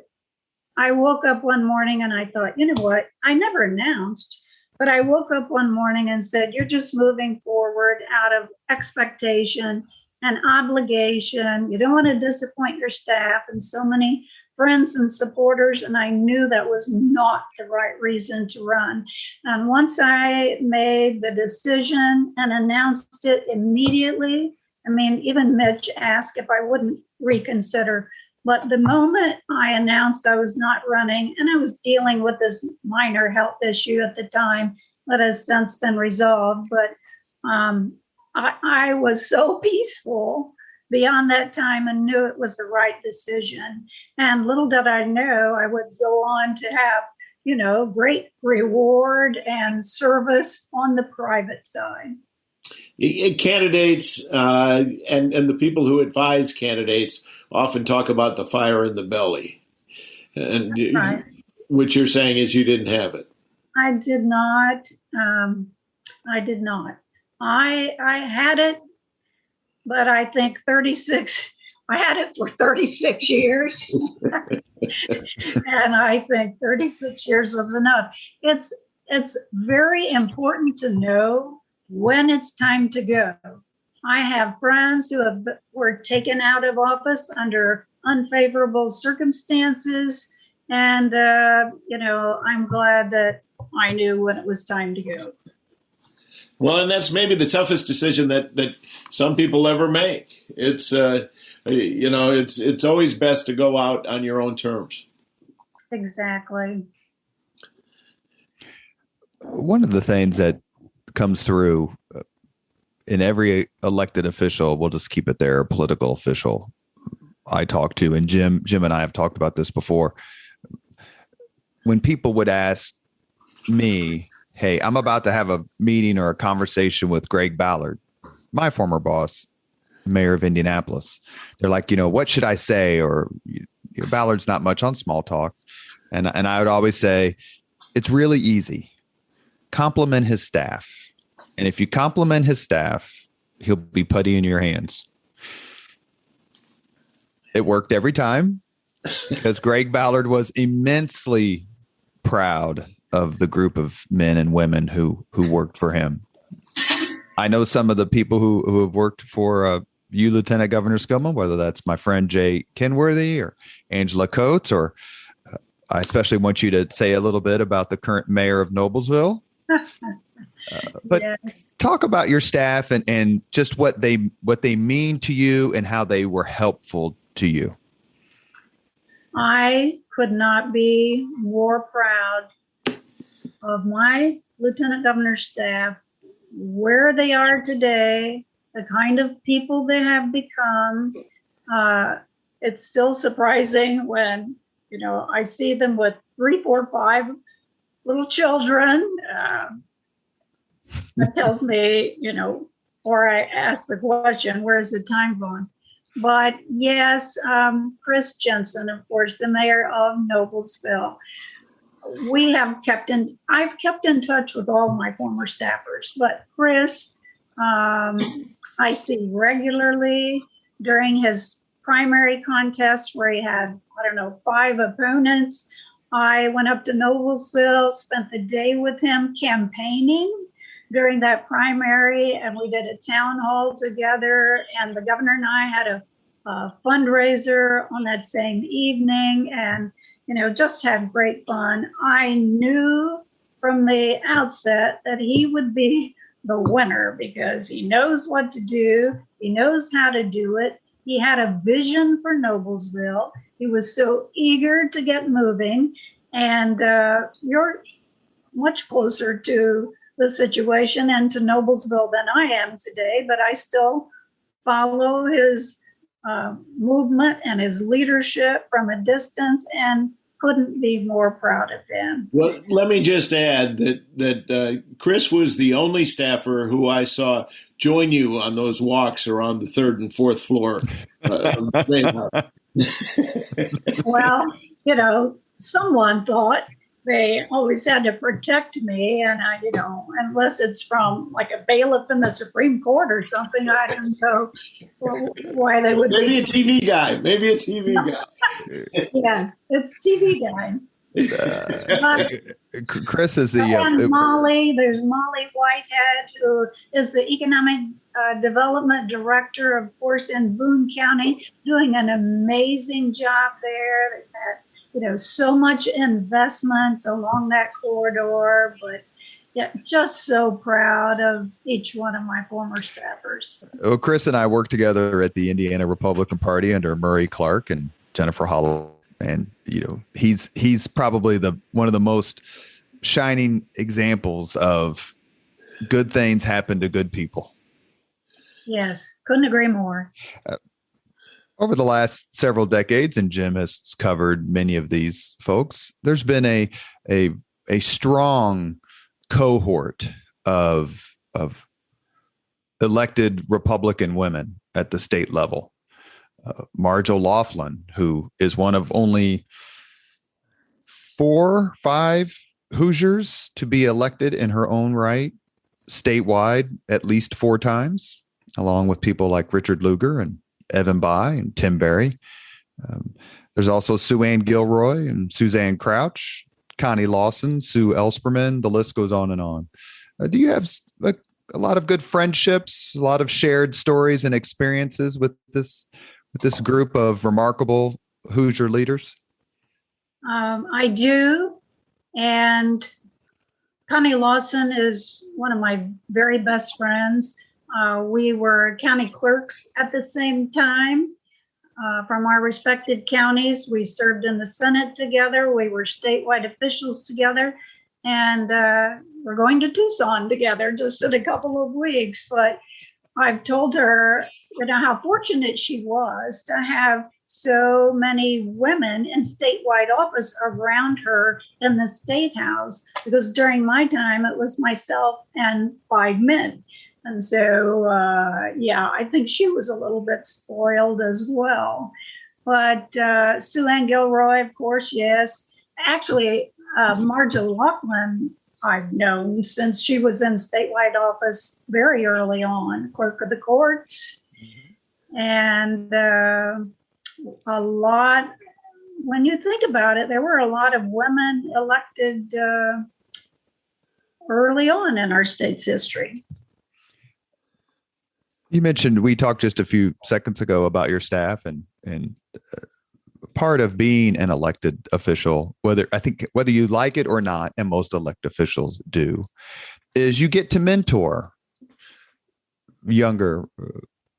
I woke up one morning and I thought, you know what? I never announced, but I woke up one morning and said, you're just moving forward out of expectation and obligation. You don't want to disappoint your staff and so many friends and supporters. And I knew that was not the right reason to run. And once I made the decision and announced it immediately, even Mitch asked if I wouldn't reconsider. But the moment I announced I was not running, and I was dealing with this minor health issue at the time that has since been resolved, but I was so peaceful beyond that time and knew it was the right decision. And little did I know I would go on to have, great reward and service on the private side. Candidates and the people who advise candidates often talk about the fire in the belly. And right. What you're saying is you didn't have it. I did not. I had it, but I think I had it for 36 years. And I think 36 years was enough. It's very important to know when it's time to go. I have friends who were taken out of office under unfavorable circumstances. And, I'm glad that I knew when it was time to go. Well, and that's maybe the toughest decision that some people ever make. It's, it's always best to go out on your own terms. Exactly. One of the things that comes through in every elected official, we'll just keep it there, political official I talk to, and Jim and I have talked about this before. When people would ask me, hey, I'm about to have a meeting or a conversation with Greg Ballard, my former boss, mayor of Indianapolis. They're like, what should I say? Or Ballard's not much on small talk. And I would always say, it's really easy. Compliment his staff. And if you compliment his staff, he'll be putty in your hands. It worked every time because Greg Ballard was immensely proud of the group of men and women who worked for him. I know some of the people who have worked for you, Lieutenant Governor Skillman, whether that's my friend Jay Kenworthy or Angela Coates, or I especially want you to say a little bit about the current mayor of Noblesville. But yes. Talk about your staff and just what they mean to you and how they were helpful to you. I could not be more proud of my Lieutenant Governor's staff, where they are today, the kind of people they have become. It's still surprising when, I see them with 3, 4, 5 little children. That tells me, or I ask the question, where is the time gone? But yes, Chris Jensen, of course, the mayor of Noblesville. I've kept in touch with all my former staffers, but Chris, I see regularly during his primary contest where he had, 5 opponents. I went up to Noblesville, spent the day with him campaigning during that primary, and we did a town hall together, and the governor and I had a fundraiser on that same evening, and just had great fun. I knew from the outset that he would be the winner because he knows what to do, he knows how to do it. He had a vision for Noblesville. He was so eager to get moving, and you're much closer to the situation and to Noblesville than I am today, but I still follow his movement and his leadership from a distance and couldn't be more proud of him. Well, let me just add that Chris was the only staffer who I saw join you on those walks around the 3rd and 4th floor of the same house. Well, someone thought they always had to protect me, and I, unless it's from like a bailiff in the Supreme Court or something, I don't know why they would. Maybe a TV guy. Yes, it's TV guys. Chris is the and Molly. There's Molly Whitehead, who is the economic development director, of course, in Boone County, doing an amazing job there. They've had so much investment along that corridor, but just so proud of each one of my former staffers. Well, Chris and I worked together at the Indiana Republican Party under Murray Clark and Jennifer Hollow, and he's probably one of the most shining examples of good things happen to good people. Yes, couldn't agree more. Over the last several decades, and Jim has covered many of these folks, there's been a strong cohort of elected Republican women at the state level. Marge O'Laughlin, who is one of only 4, 5 Hoosiers to be elected in her own right statewide at least 4 times, along with people like Richard Lugar and Evan Bayh and Tim Berry. There's also Sue Ann Gilroy and Suzanne Crouch, Connie Lawson, Sue Elsperman. The list goes on and on. Do you have a lot of good friendships, a lot of shared stories and experiences with this group of remarkable Hoosier leaders? I do. And Connie Lawson is one of my very best friends. We were county clerks at the same time from our respective counties. We served in the Senate together. We were statewide officials together. And we're going to Tucson together just in a couple of weeks. But I've told her, how fortunate she was to have so many women in statewide office around her in the state house, because during my time, it was myself and 5 men. And so, I think she was a little bit spoiled as well. But Sue Ann Gilroy, of course, yes. Actually, Marge Laughlin, I've known since she was in statewide office very early on, clerk of the courts. And a lot, when you think about it, there were a lot of women elected early on in our state's history. You mentioned, we talked just a few seconds ago about your staff, and part of being an elected official, whether you like it or not, and most elected officials do, is you get to mentor younger,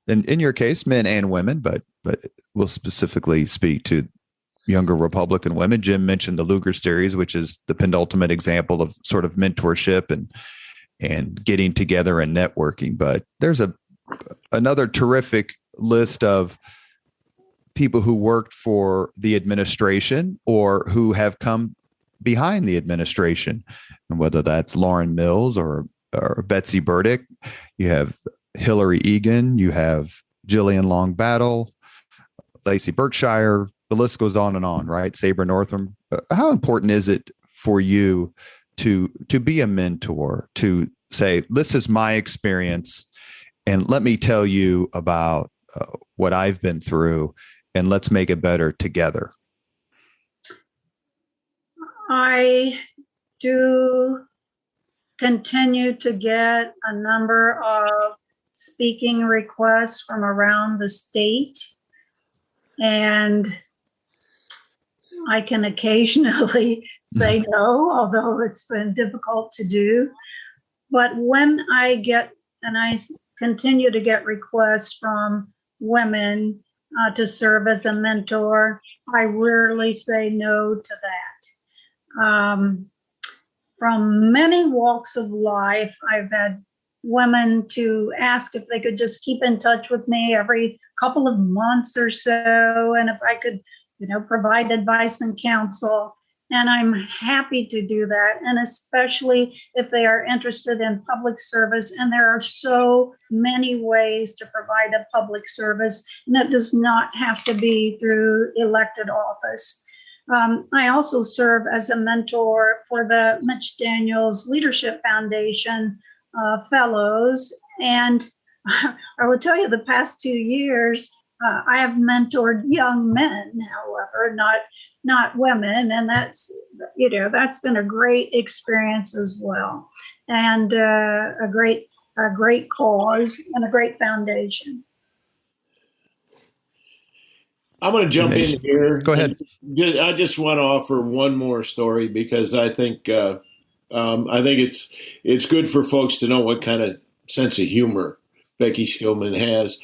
in your case, men and women, but we'll specifically speak to younger Republican women. Jim mentioned the Lugar series, which is the penultimate example of sort of mentorship and getting together and networking. But there's another terrific list of people who worked for the administration or who have come behind the administration, and whether that's Lauren Mills or Betsy Burdick, you have Hillary Egan, you have Jillian Long Battle, Lacey Berkshire, the list goes on and on, right? Sabre Northam. How important is it for you to be a mentor, to say, this is my experience, and let me tell you about what I've been through, and let's make it better together? I do continue to get a number of speaking requests from around the state, and I can occasionally say no, although it's been difficult to do. But when I get, and I continue to get requests from women to serve as a mentor, I rarely say no to that. From many walks of life, I've had women to ask if they could just keep in touch with me every couple of months or so, and if I could, provide advice and counsel. And I'm happy to do that, and especially if they are interested in public service. And there are so many ways to provide a public service, and it does not have to be through elected office. I also serve as a mentor for the Mitch Daniels Leadership Foundation fellows. And I will tell you, the past 2 years, I have mentored young men, however, not women. And that's been a great experience as well. And a great cause and a great foundation. I'm going to jump in here. Go ahead. I just want to offer one more story, because I think it's good for folks to know what kind of sense of humor Becky Skillman has.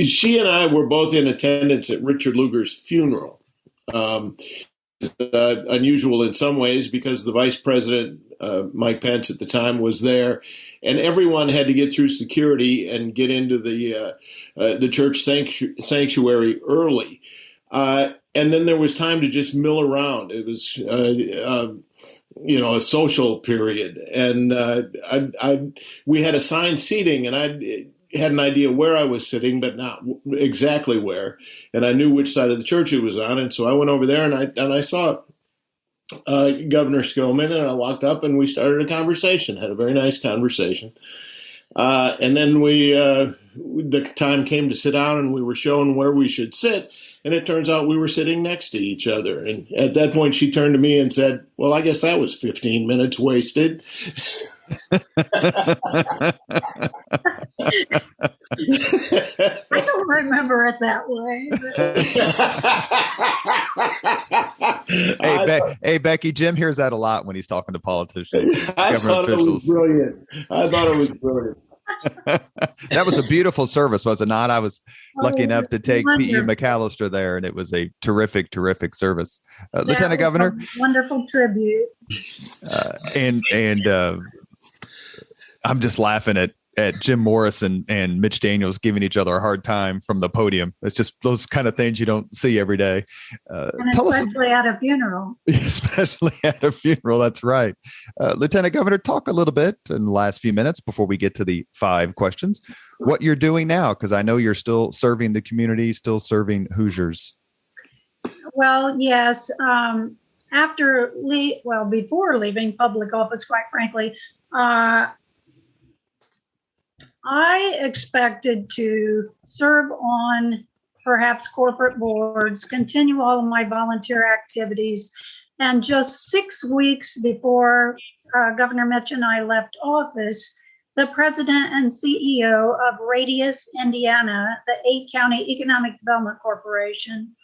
She and I were both in attendance at Richard Lugar's funeral. It's unusual in some ways, because the vice president, Mike Pence at the time, was there, and everyone had to get through security and get into the church sanctuary early. And then there was time to just mill around. It was, a social period. And we had assigned seating, and I had an idea where I was sitting, but not exactly where. And I knew which side of the church it was on. And so I went over there, and I saw Governor Skillman, and I walked up, and we started a conversation, had a very nice conversation. And then the time came to sit down, and we were shown where we should sit. And it turns out we were sitting next to each other. And at that point, she turned to me and said, "Well, I guess that was 15 minutes wasted." I don't remember it that way. Hey, Becky, Jim hears that a lot when he's talking to politicians. I thought it was brilliant. That was a beautiful service, was it not? I was lucky enough to take P.E. McAllister there, and it was a terrific service. Lieutenant Governor, wonderful tribute. And I'm just laughing at at Jim Morris and Mitch Daniels giving each other a hard time from the podium. It's just those kind of things you don't see every day. And especially at a funeral. Especially at a funeral. That's right. Lieutenant Governor, talk a little bit in the last few minutes before we get to the 5 questions, what you're doing now, because I know you're still serving the community, still serving Hoosiers. Well, yes. Before leaving public office, quite frankly, I expected to serve on perhaps corporate boards, continue all of my volunteer activities. And just 6 weeks before Governor Mitch and I left office, the president and CEO of Radius, Indiana, the 8-county Economic Development Corporation,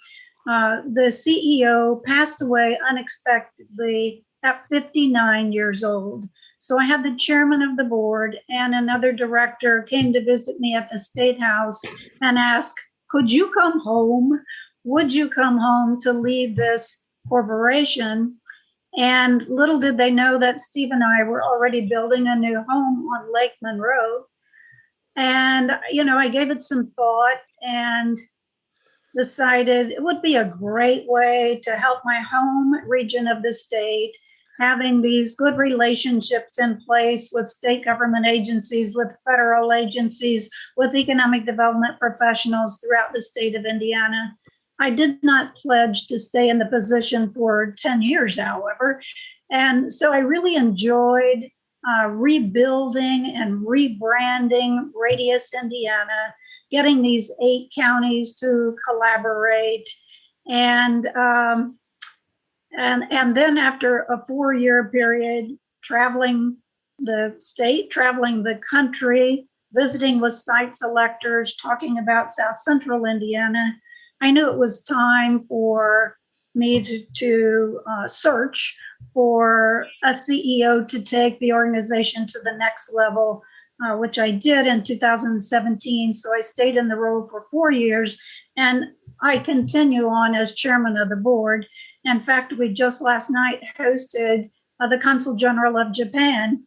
the CEO passed away unexpectedly at 59 years old. So I had the chairman of the board and another director came to visit me at the State House and asked, could you come home? Would you come home to lead this corporation? And little did they know that Steve and I were already building a new home on Lake Monroe. And, I gave it some thought and decided it would be a great way to help my home region of the state, having these good relationships in place with state government agencies, with federal agencies, with economic development professionals throughout the state of Indiana. I did not pledge to stay in the position for 10 years, however. And so I really enjoyed rebuilding and rebranding Radius, Indiana, getting these 8 counties to collaborate. And then after a 4-year period, traveling the state, traveling the country, visiting with site selectors, talking about South Central Indiana, I knew it was time for me to search for a CEO to take the organization to the next level, which I did in 2017. So I stayed in the role for 4 years, and I continue on as chairman of the board. In fact, we just last night hosted the Consul General of Japan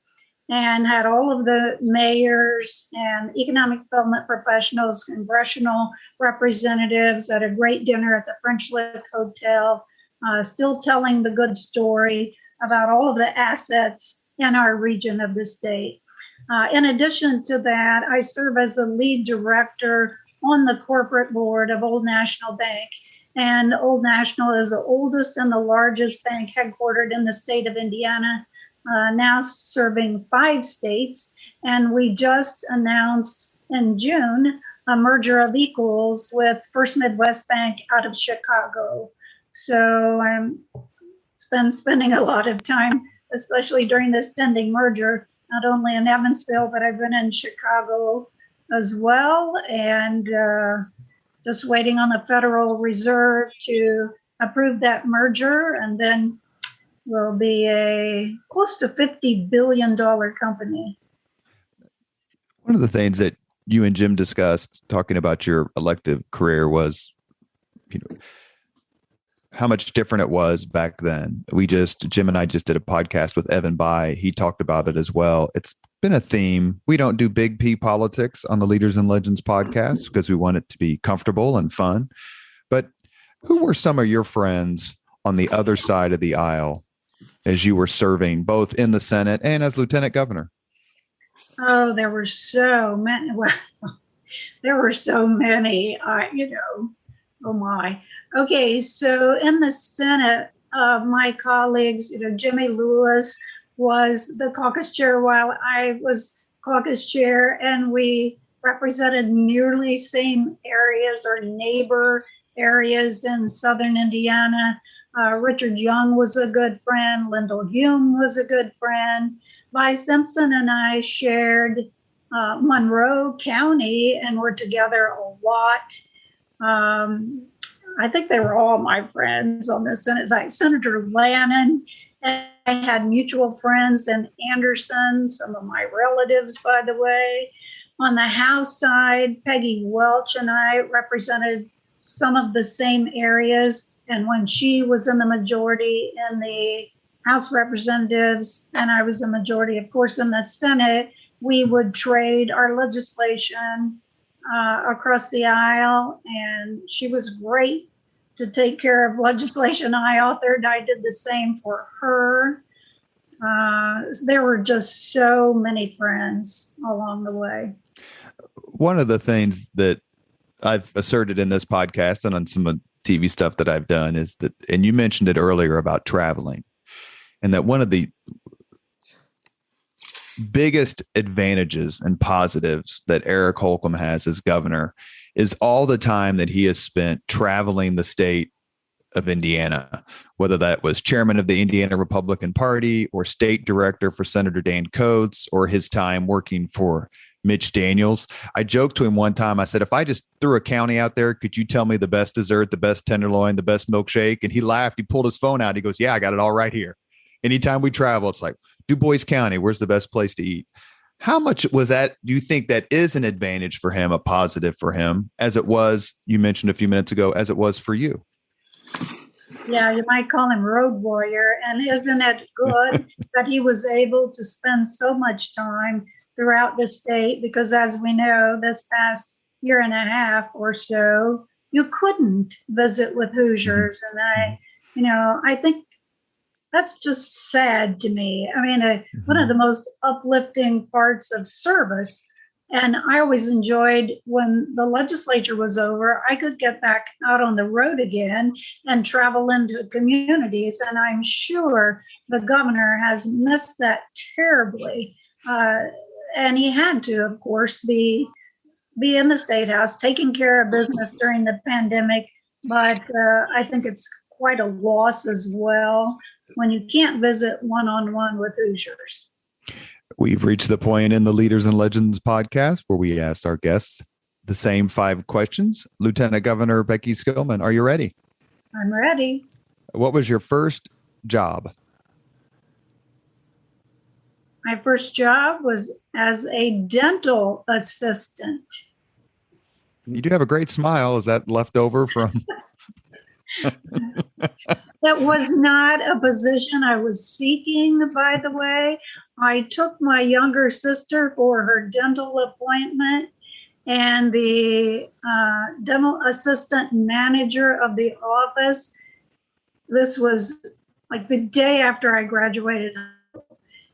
and had all of the mayors and economic development professionals, congressional representatives at a great dinner at the French Lick Hotel, still telling the good story about all of the assets in our region of the state. In addition to that, I serve as the lead director on the corporate board of Old National Bank. And Old National is the oldest and the largest bank headquartered in the state of Indiana, now serving 5 states. And we just announced in June a merger of equals with First Midwest Bank out of Chicago. So I'm spending a lot of time, especially during this pending merger, not only in Evansville, but I've been in Chicago as well. And just waiting on the Federal Reserve to approve that merger, and then we'll be a close to $50 billion company. One of the things that you and Jim discussed talking about your elective career was, how much different it was back then. Jim and I just did a podcast with Evan Bai. He talked about it as well. It's been a theme. We don't do big P politics on the Leaders and Legends podcast because we want it to be comfortable and fun. But who were some of your friends on the other side of the aisle as you were serving both in the Senate and as Lieutenant Governor? Oh, there were so many. Well, there were so many. Oh my. Okay, so in the Senate, my colleagues, Jimmy Lewis was the caucus chair while I was caucus chair, and we represented nearly same areas or neighbor areas in southern Indiana. Richard Young was a good friend. Lyndall Hume was a good friend. Vi Simpson and I shared Monroe County and were together a lot. I think they were all my friends on the Senate side. Senator Lannon, and I had mutual friends in Anderson, some of my relatives, by the way. On the House side, Peggy Welch and I represented some of the same areas. And when she was in the majority in the House Representatives, and I was a majority, of course, in the Senate, we would trade our legislation across the aisle, and she was great to take care of legislation I authored. I did the same for her. There were just so many friends along the way. One of the things that I've asserted in this podcast and on some TV stuff that I've done is that, and you mentioned it earlier about traveling, and that one of the biggest advantages and positives that Eric Holcomb has as governor is all the time that he has spent traveling the state of Indiana, whether that was chairman of the Indiana Republican Party or state director for Senator Dan Coates or his time working for Mitch Daniels. I joked to him one time, I said, if I just threw a county out there, could you tell me the best dessert, the best tenderloin, the best milkshake? And he laughed. He pulled his phone out. He goes, yeah, I got it all right here. Anytime we travel, it's like, Du Bois County, where's the best place to eat? How much was that? Do you think that is an advantage for him, a positive for him, as it was, you mentioned a few minutes ago, as it was for you? Yeah, you might call him road warrior. And isn't it good that he was able to spend so much time throughout the state? Because as we know, this past year and a half or so, you couldn't visit with Hoosiers. And I think that's just sad to me. I mean, one of the most uplifting parts of service. And I always enjoyed when the legislature was over, I could get back out on the road again and travel into communities. And I'm sure the governor has missed that terribly. And he had to, of course, be in the State House, taking care of business during the pandemic. But I think it's quite a loss as well when you can't visit one-on-one with Hoosiers. We've reached the point in the Leaders and Legends podcast where we asked our guests the same 5 questions. Lieutenant Governor Becky Skillman, are you ready? I'm ready. What was your first job? My first job was as a dental assistant. You do have a great smile. Is that left over from? That was not a position I was seeking, by the way. I took my younger sister for her dental appointment, and the dental assistant manager of the office, this was like the day after I graduated,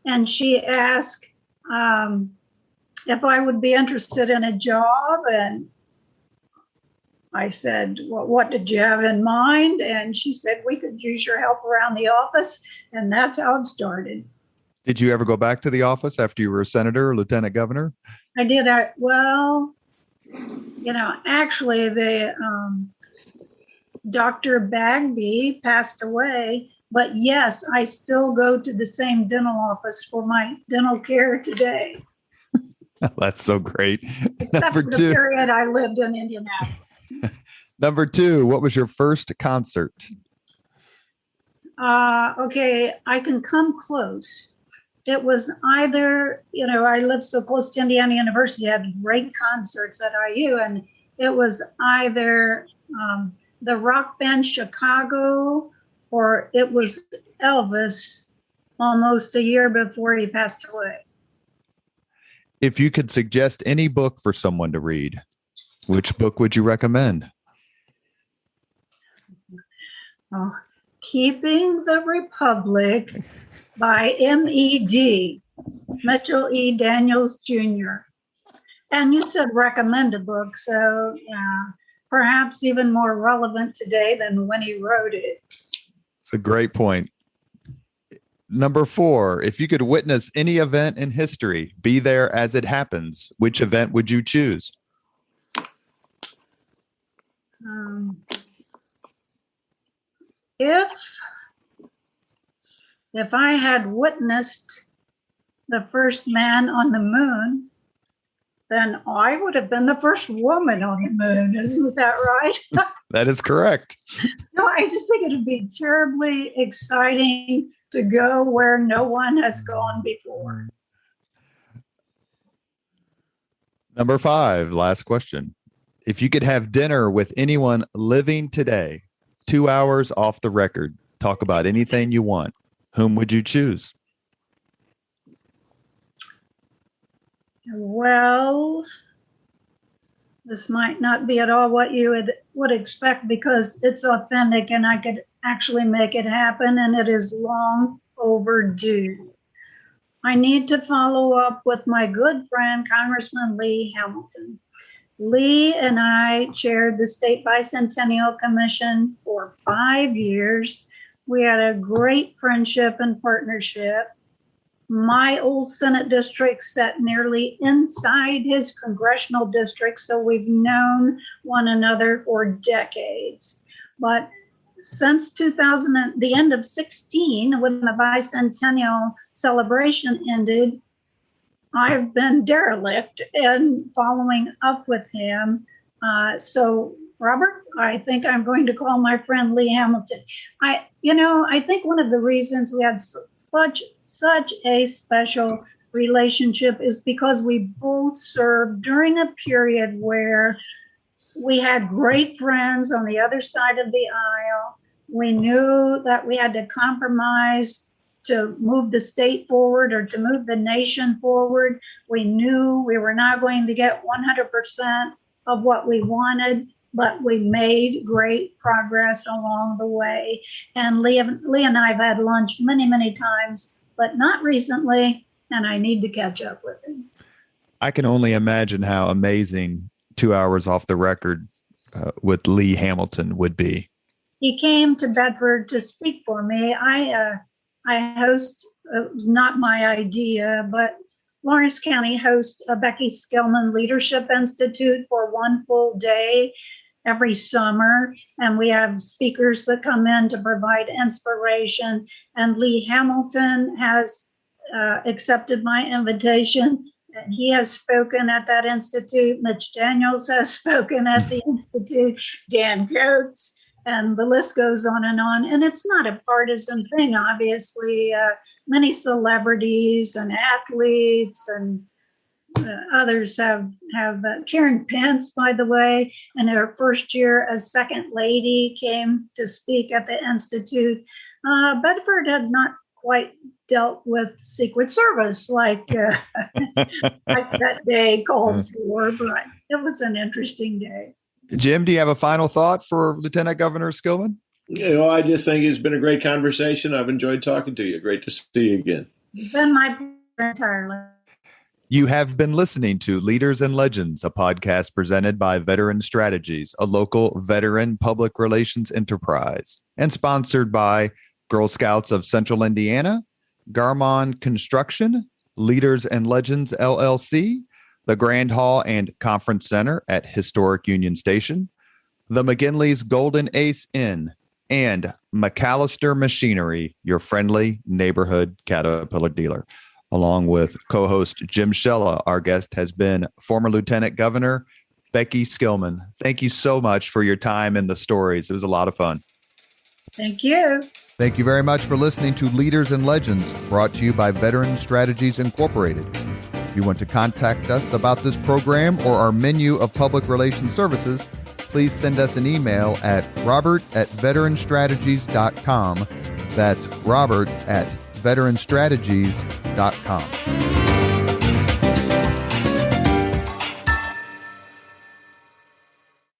and she asked if I would be interested in a job, and I said, well, what did you have in mind? And she said, we could use your help around the office. And that's how it started. Did you ever go back to the office after you were a senator or lieutenant governor? I did. Actually, the Dr. Bagby passed away. But yes, I still go to the same dental office for my dental care today. That's so great. Except for the period I lived in Indianapolis. Number 2, what was your first concert? Okay, I can come close. It was either, I lived so close to Indiana University, I had great concerts at IU, and it was either the rock band Chicago or it was Elvis almost a year before he passed away. If you could suggest any book for someone to read, which book would you recommend? Oh, Keeping the Republic by M.E.D., Mitchell E. Daniels Jr. And you said recommend a book, so perhaps even more relevant today than when he wrote it. It's a great point. Number 4, if you could witness any event in history, be there as it happens, which event would you choose? If I had witnessed the first man on the moon, then I would have been the first woman on the moon. Isn't that right? That is correct. No, I just think it would be terribly exciting to go where no one has gone before. Number 5, last question. If you could have dinner with anyone living today, 2 hours off the record, talk about anything you want, whom would you choose? Well, this might not be at all what you would expect because it's authentic and I could actually make it happen, and it is long overdue. I need to follow up with my good friend, Congressman Lee Hamilton. Lee and I chaired the State Bicentennial Commission for 5 years. We had a great friendship and partnership. My old Senate district sat nearly inside his congressional district, so we've known one another for decades. But since the end of 16, when the bicentennial celebration ended, I've been derelict in following up with him. So, Robert, I think I'm going to call my friend Lee Hamilton. I think one of the reasons we had such a special relationship is because we both served during a period where we had great friends on the other side of the aisle. We knew that we had to compromise to move the state forward or to move the nation forward. We knew we were not going to get 100% of what we wanted, but we made great progress along the way. And Lee and I have had lunch many, many times, but not recently, and I need to catch up with him. I can only imagine how amazing 2 hours off the record with Lee Hamilton would be. He came to Bedford to speak for me. I host, it was not my idea, but Lawrence County hosts a Becky Skillman Leadership Institute for one full day every summer. And we have speakers that come in to provide inspiration. And Lee Hamilton has accepted my invitation. And he has spoken at that institute. Mitch Daniels has spoken at the institute. Dan Coates. And the list goes on. And it's not a partisan thing, obviously. Many celebrities and athletes and others have Karen Pence, by the way, in her first year as second lady, came to speak at the Institute. Bedford had not quite dealt with Secret Service like that day called for, but it was an interesting day. Jim, do you have a final thought for Lieutenant Governor Skillman? I just think it's been a great conversation. I've enjoyed talking to you. Great to see you again. It's been my pleasure entirely. You have been listening to Leaders and Legends, a podcast presented by Veteran Strategies, a local veteran public relations enterprise, and sponsored by Girl Scouts of Central Indiana, Garmon Construction, Leaders and Legends LLC, the Grand Hall and Conference Center at Historic Union Station, the McGinley's Golden Ace Inn, and McAllister Machinery, your friendly neighborhood Caterpillar dealer. Along with co-host Jim Shella, our guest has been former Lieutenant Governor Becky Skillman. Thank you so much for your time and the stories. It was a lot of fun. Thank you. Thank you very much for listening to Leaders and Legends, brought to you by Veteran Strategies Incorporated. If you want to contact us about this program or our menu of public relations services, please send us an email at robert@veteranstrategies.com. That's robert@veteranstrategies.com.